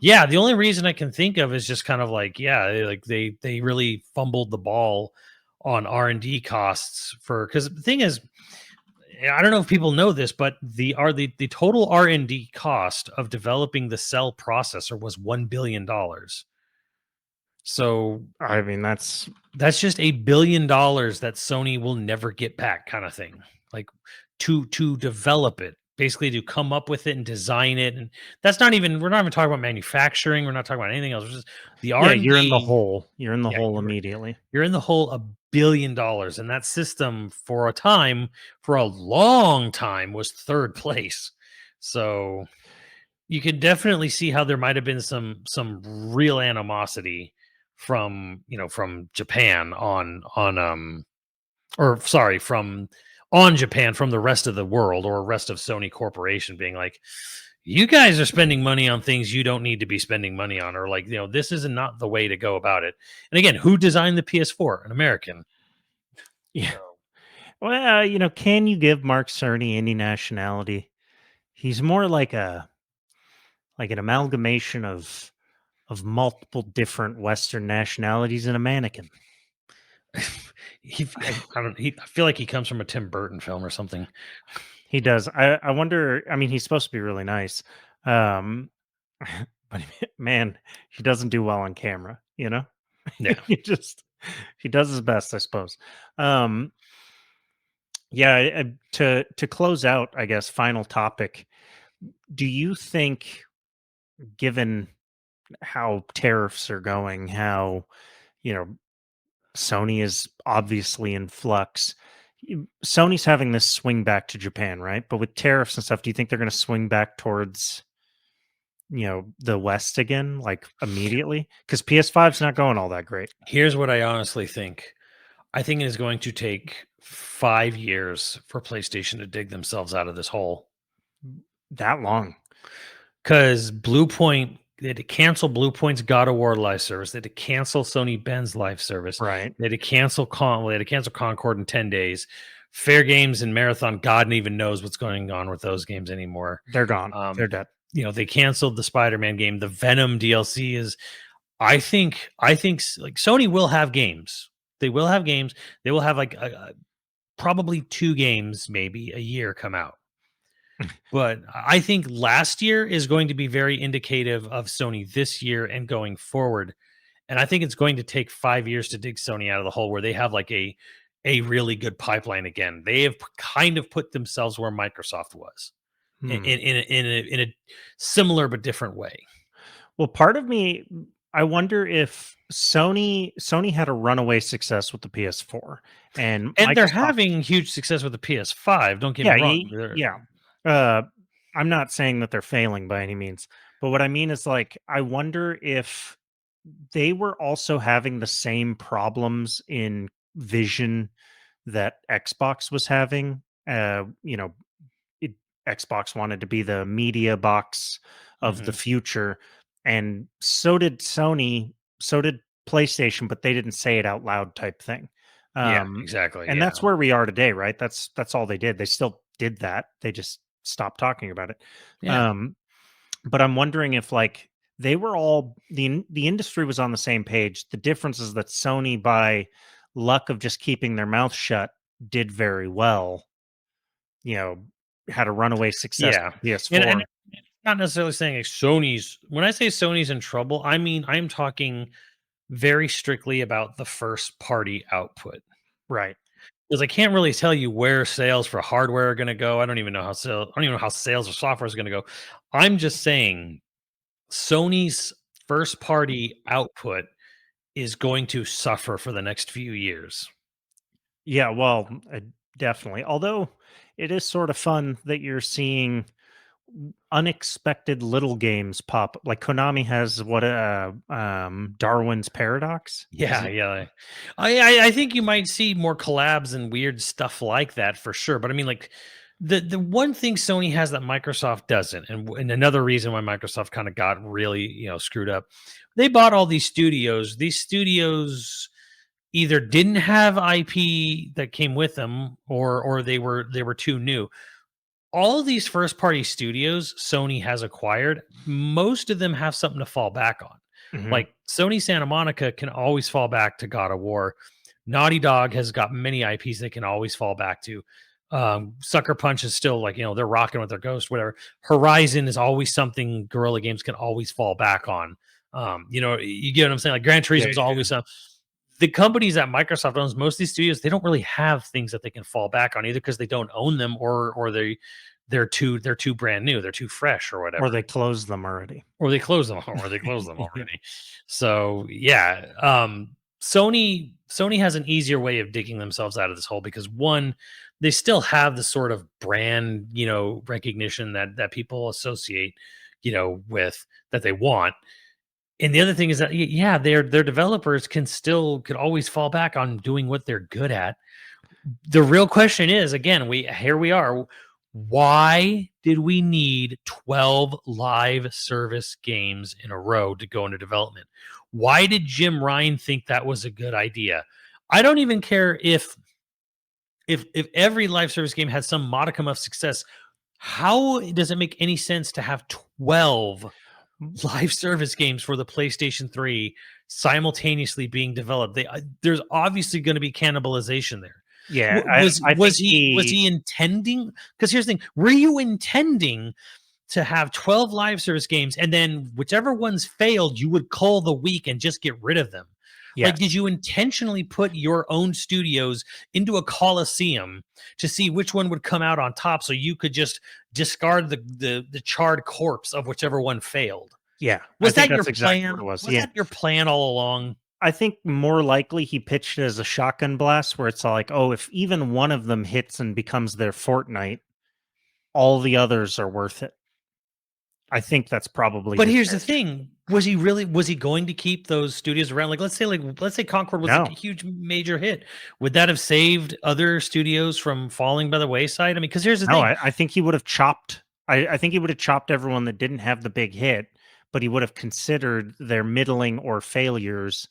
yeah. The only reason I can think of is just kind of like they really fumbled the ball on R&D costs because the thing is, I don't know if people know this, but the total R&D cost of developing the cell processor was $1 billion. So I mean, that's just $1 billion that Sony will never get back, kind of thing. Like to develop it, basically to come up with it and design it, and that's not even we're not even talking about manufacturing. We're not talking about anything else. It's just the yeah. R and You're in the D. hole. You're in the Yeah, hole immediately. you're in the hole $1 billion, and that system for a long time was third place. So you can definitely see how there might have been some real animosity from Japan from on Japan from the rest of the world or rest of Sony Corporation being like, you guys are spending money on things you don't need to be spending money on, or like, this is not the way to go about it. And again, who designed the PS4? An American. Yeah. Well, can you give Mark Cerny any nationality? He's more like an amalgamation of multiple different Western nationalities and a mannequin. I feel like he comes from a Tim Burton film or something. He does. I wonder. I mean, he's supposed to be really nice, but man, he doesn't do well on camera. Yeah. He does his best, I suppose. Yeah. To close out, I guess, final topic. Do you think, given how tariffs are going, how you know Sony is obviously in flux. Sony's having this swing back to Japan, right? But with tariffs and stuff, do you think they're going to swing back towards the West again, like immediately? Because PS5's not going all that great. Here's what I honestly think. I think it is going to take 5 years for PlayStation to dig themselves out of this hole. That long? Because Bluepoint, they had to cancel Bluepoint's God of War live service. They had to cancel Sony Ben's live service. Right. They had to cancel Concord in 10 days. Fair Games and Marathon, God even knows what's going on with those games anymore. They're gone. They're dead. They canceled the Spider-Man game. The Venom DLC is, I think like Sony will have games. They will have games. They will have like probably 2 games, maybe a year come out. But I think last year is going to be very indicative of Sony this year and going forward. And I think it's going to take 5 years to dig Sony out of the hole where they have like a really good pipeline again. They have kind of put themselves where Microsoft was in a similar but different way. Well, part of me, I wonder if Sony had a runaway success with the PS4, and they're having huge success with the PS5. Don't get me wrong. Yeah. I'm not saying that they're failing by any means, but what I mean is, like, I wonder if they were also having the same problems in vision that Xbox was having. Xbox wanted to be the media box of the future, and so did Sony, so did PlayStation, but they didn't say it out loud, type thing. Yeah, exactly. And that's where we are today, right? That's all they did. They still did that. They just stopped talking about it. Yeah. But I'm wondering if, like, they were all the industry was on the same page. The difference is that Sony, by luck of just keeping their mouth shut, did very well. Had a runaway success. Yeah. With PS4. And not necessarily saying like Sony's. When I say Sony's in trouble, I mean I'm talking very strictly about the first party output. Right. Because I can't really tell you where sales for hardware are going to go. I don't even know how sales of software is going to go. I'm just saying Sony's first party output is going to suffer for the next few years. Yeah, well, definitely. Although it is sort of fun that you're seeing unexpected little games pop. Like Konami has Darwin's Paradox. Yeah. I think you might see more collabs and weird stuff like that for sure. But I mean, like the one thing Sony has that Microsoft doesn't, and another reason why Microsoft kind of got really screwed up, they bought all these studios. These studios either didn't have IP that came with them, or they were too new. all of these first party studios Sony has acquired, most of them have something to fall back on. Mhm. Like Sony Santa Monica can always fall back to God of War. Naughty Dog has got many IPs they can always fall back to. Sucker Punch is still like, they're rocking with their Ghost, whatever. Horizon is always something Guerrilla Games can always fall back on. You get what I'm saying? Like Gran Turismo is always something. The companies that Microsoft owns, most of these studios, they don't really have things that they can fall back on either because they don't own them or they're too brand new, they're too fresh or whatever. Or they closed them already. Or they close them already. So yeah, Sony has an easier way of digging themselves out of this hole because one, they still have the sort of brand, recognition that people associate, with that they want. And the other thing is that their developers could always fall back on doing what they're good at. The real question is, again, here we are. Why did we need 12 live service games in a row to go into development? Why did Jim Ryan think that was a good idea? I don't even care if every live service game had some modicum of success. How does it make any sense to have 12 live service games for the PlayStation 3 simultaneously being developed? There's obviously going to be cannibalization there. Yeah, was he intending? Because here's the thing: were you intending to have 12 live service games, and then whichever ones failed, you would cull the weak and just get rid of them? yes. Like, did you intentionally put your own studios into a coliseum to see which one would come out on top, so you could just discard the charred corpse of whichever one failed? Yeah, Was that your exactly plan? what it was. Was that your plan all along? I think more likely he pitched it as a shotgun blast where it's like, oh, if even one of them hits and becomes their Fortnite, all the others are worth it. I think that's probably. But here's the thing: was he going to keep those studios around? Let's say Concord was No. a huge major hit. Would that have saved other studios from falling by the wayside? I mean, because here's the thing: I think he would have chopped. I think he would have chopped everyone that didn't have the big hit, but he would have considered their middling or failures,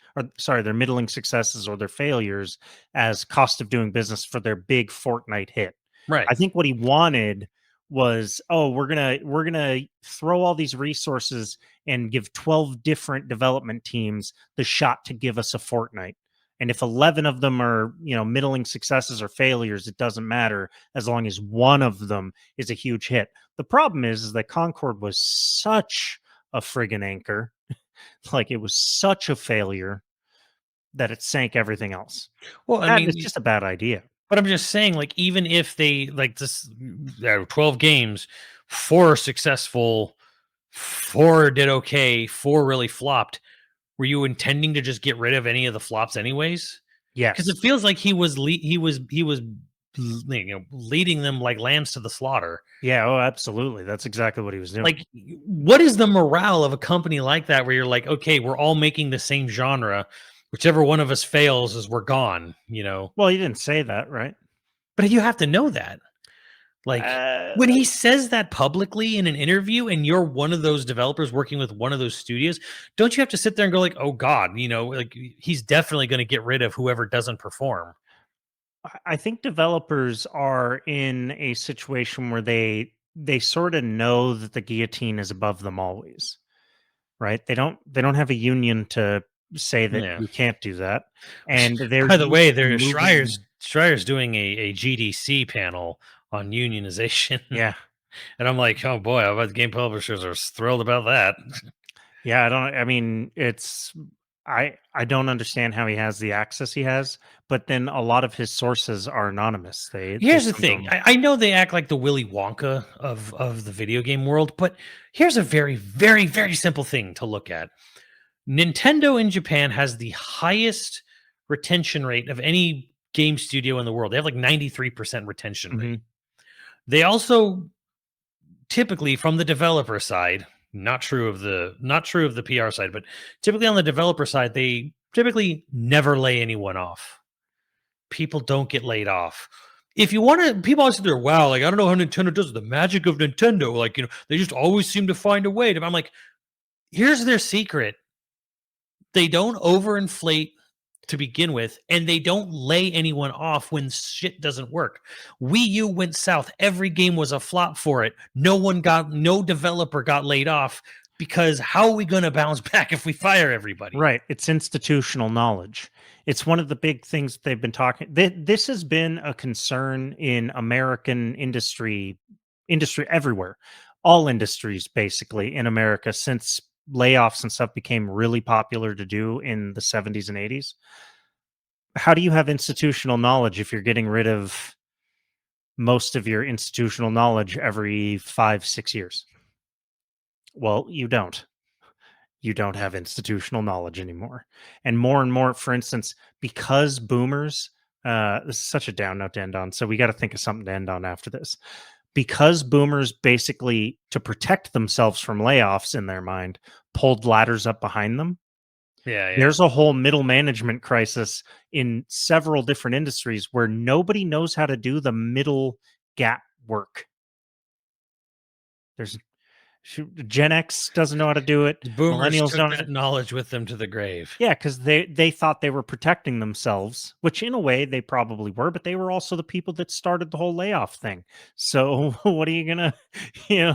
their middling successes or their failures as cost of doing business for their big Fortnite hit. right? I think what he wanted was, we're gonna throw all these resources and give 12 different development teams the shot to give us a Fortnite. And if 11 of them are, middling successes or failures, it doesn't matter as long as one of them is a huge hit. The problem is that Concord was such a friggin' anchor, like it was such a failure that it sank everything else. Well, I mean, it's just a bad idea. But I'm just saying, even if they 12 games, 4 successful, 4 did okay, 4 really flopped. Were you intending to just get rid of any of the flops anyways? Yes, because it feels like he was leading them like lambs to the slaughter. Yeah, absolutely. That's exactly what he was doing. Like, what is the morale of a company like that where you're like, okay, we're all making the same genre. Whichever one of us fails is we're gone, Well, he didn't say that, right? But you have to know that. Like, when he says that publicly in an interview and you're one of those developers working with one of those studios, don't you have to sit there and go like, oh God, he's definitely going to get rid of whoever doesn't perform. I think developers are in a situation where they sort of know that the guillotine is above them always, right? They don't have a union to say that you can't do that. And by the way, there's Schreier's doing a GDC panel on unionization. Yeah. And I'm like, oh boy, I bet the game publishers are thrilled about that. Yeah, I don't understand how he has the access he has, but then a lot of his sources are anonymous. Here's the thing. I know they act like the Willy Wonka of the video game world, but here's a very, very, very simple thing to look at. Nintendo in Japan has the highest retention rate of any game studio in the world. They have like 93% retention rate. They also typically, from the developer side, not true of the PR side, but typically on the developer side, they typically never lay anyone off. People don't get laid off. If you want to, people always sit there, wow, like, I don't know how Nintendo does it. The magic of Nintendo. Like, they just always seem to find a way. I'm like, here's their secret. They don't overinflate to begin with, and they don't lay anyone off when shit doesn't work. Wii U went south. Every game was a flop for it. No developer got laid off, because how are we going to bounce back if we fire everybody? Right. It's institutional knowledge. It's one of the big things they've been talking. This has been a concern in American industry everywhere, all industries basically in America since layoffs and stuff became really popular to do in the 70s and 80s. How do you have institutional knowledge if you're getting rid of most of your institutional knowledge every 5-6 years? Well, you don't have institutional knowledge anymore. And more, for instance, because boomers, this is such a down note to end on. So we got to think of something to end on after this. Because boomers basically, to protect themselves from layoffs in their mind, pulled ladders up behind them. Yeah. There's a whole middle management crisis in several different industries where nobody knows how to do the middle gap work. There's Gen X doesn't know how to do it. The boomers Millennials took don't. that knowledge with them to the grave. Yeah, because they thought they were protecting themselves, which in a way they probably were, but they were also the people that started the whole layoff thing. So what are you gonna, they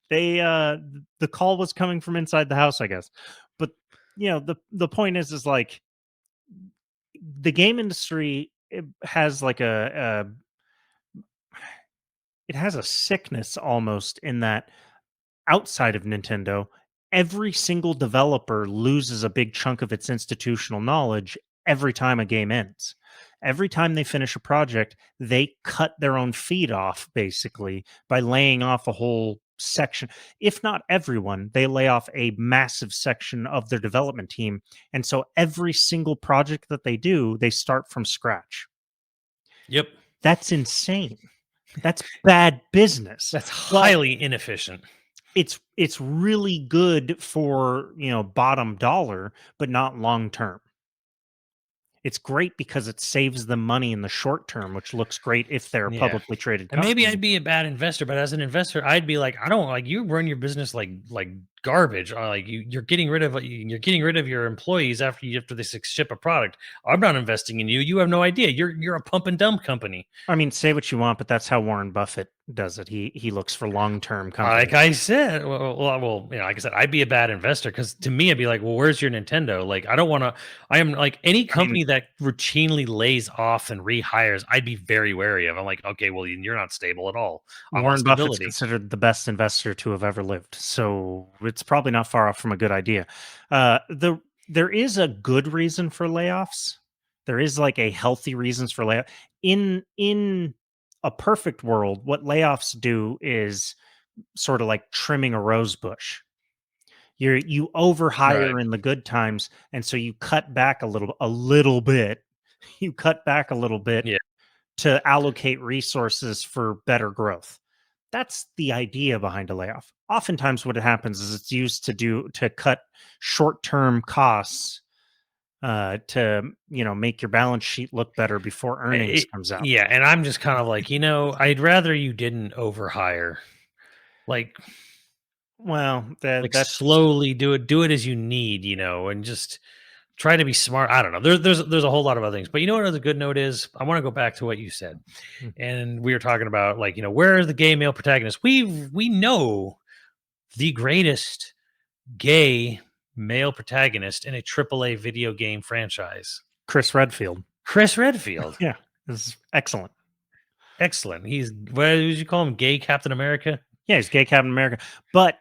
the call was coming from inside the house, I guess. But the point is like the game industry has like it has a sickness almost in that outside of Nintendo, every single developer loses a big chunk of its institutional knowledge every time a game ends. Every time they finish a project, they cut their own feet off basically by laying off a whole section. If not everyone, they lay off a massive section of their development team. And so every single project that they do, they start from scratch. Yep. That's insane. That's bad business. That's highly inefficient. It's really good for bottom dollar, but not long term. It's great because it saves them money in the short term, which looks great if they're a publicly traded And company. maybe I'd be a bad investor, but as an investor, I'd be like, I don't like you run your business like garbage. Or like you're getting rid of your employees after they ship a product. I'm not investing in you. You have no idea. You're a pump and dump company. I mean, say what you want, but that's how Warren Buffett does it. He looks for long-term companies. Like I said, like I said, I'd be a bad investor because to me, I'd be like, well, where's your Nintendo? Like, I don't want to. I am like any company that routinely lays off and rehires. I'd be very wary of. I'm like, okay, well, you're not stable at all. Warren Buffett's considered the best investor to have ever lived, so it's probably not far off from a good idea. There is a good reason for layoffs. There is like a healthy reasons for layoff. In a perfect world, what layoffs do is sort of like trimming a rose bush. You overhire in the good times, and so you cut back a little bit. You cut back a little bit to allocate resources for better growth. That's the idea behind a layoff. Oftentimes, what happens is it's used to cut short-term costs to make your balance sheet look better before earnings comes out. Yeah, and I'm just kind of like, I'd rather you didn't overhire. Like, well, that's slowly do it as you need, and just try to be smart. I don't know. There's a whole lot of other things, but what the good note is? I want to go back to what you said, and we were talking about like, where are the gay male protagonists? We know the greatest gay male protagonist in a AAA video game franchise. Chris Redfield. Yeah, this is excellent. He's, what did you call him? Gay Captain America? Yeah, he's gay Captain America. But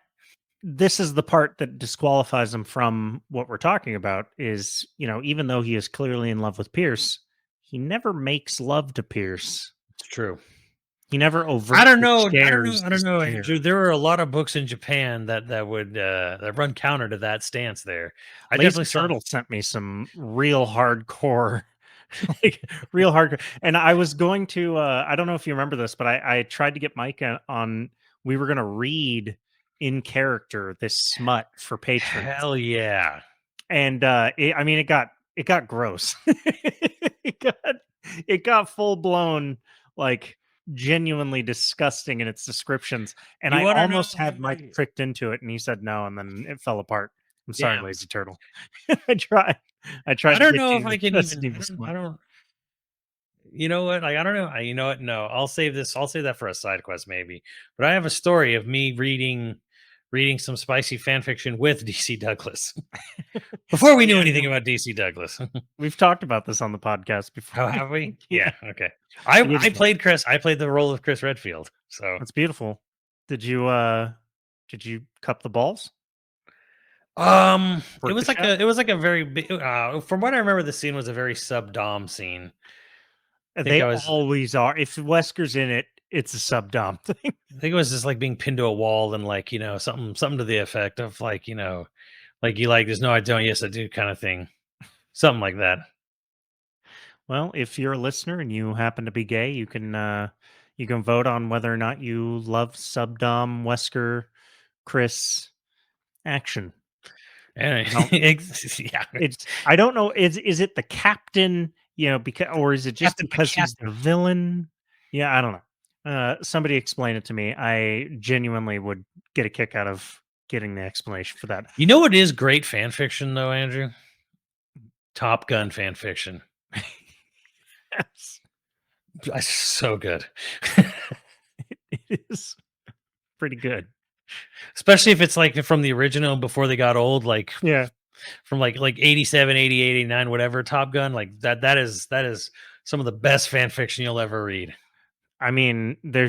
this is the part that disqualifies him from what we're talking about is, even though he is clearly in love with Pierce, he never makes love to Pierce. It's true. He never overtly I don't know. There are a lot of books in Japan that would that run counter to that stance there. I definitely Turtle sent me some real hardcore real hardcore. And I was going to I don't know if you remember this, but I tried to get Mike on. We were going to read in character this smut for patrons. Hell yeah. And it got gross. it got full blown, like genuinely disgusting in its descriptions. And I almost had Mike tricked into it, and he said no, and then it fell apart. I'm sorry, Damn. Lazy Turtle. I tried. I tried. I don't to know get if you I can a even. Steam I don't. You know what? Like, I don't know. You know what? No, I'll save this. I'll save that for a side quest, maybe. But I have a story of me reading some spicy fan fiction with DC Douglas before we knew Yeah, anything about DC Douglas. we've talked about this on the podcast before. How have we? Yeah. Yeah. Okay. I Beautiful. played Chris. I played the role of Chris Redfield. So That's beautiful. Did you cup the balls? it Work was the like shaft? a very big. From what I remember, the scene was a very sub dom scene. They always are. If Wesker's in it, it's a sub dom thing. I think it was just like being pinned to a wall and like something to the effect of like like you like there's no I don't yes I do kind of thing, something like that. Well, if you're a listener and you happen to be gay, you can vote on whether or not you love subdom Wesker Chris action. And No. yeah, It's I don't know. Is it the captain? Because or is it just Captain because he's the McCaptain. villain? Yeah, I don't know. Somebody explain it to me. I genuinely would get a kick out of getting the explanation for that. You know what is great fan fiction though, Andrew? Top Gun fan fiction. Yes, So good. it is pretty good. Especially if it's like from the original before they got old, like Yeah. from like 87, 88, 89, whatever, Top Gun, like that is some of the best fan fiction you'll ever read. I mean, there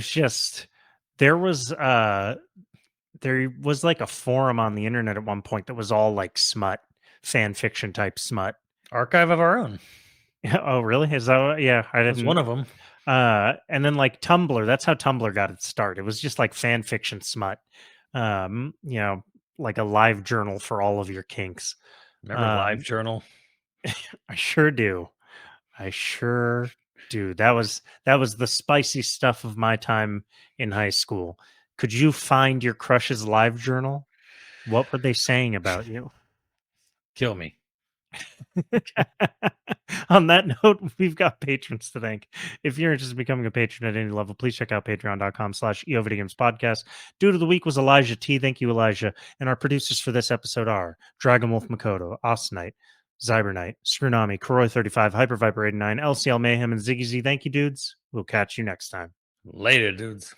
was uh there was like a forum on the internet at one point that was all like smut, fan fiction type smut. Archive of Our Own Oh, really? Is that yeah, I was didn't. one of them. And then like Tumblr, that's how Tumblr got its start. It was just like fan fiction smut. Um, you know, like a live journal for all of your kinks. Remember Live Journal? I sure do. I sure do. That was the spicy stuff of my time in high school. Could you find your crush's live journal? What were they saying about you? Kill me. On that note, we've got patrons to thank. If you're interested in becoming a patron at any level, please check out patreon.com/YoVideogames podcast. Dude of the week was Elijah T. Thank you, Elijah. And our producers for this episode are Dragon Wolf Makoto, Austenite, Zybernite, Scrunami, Koroi35, Hyper Viper 89, LCL Mayhem, and Ziggy Z. Thank you, dudes. We'll catch you next time. Later, dudes.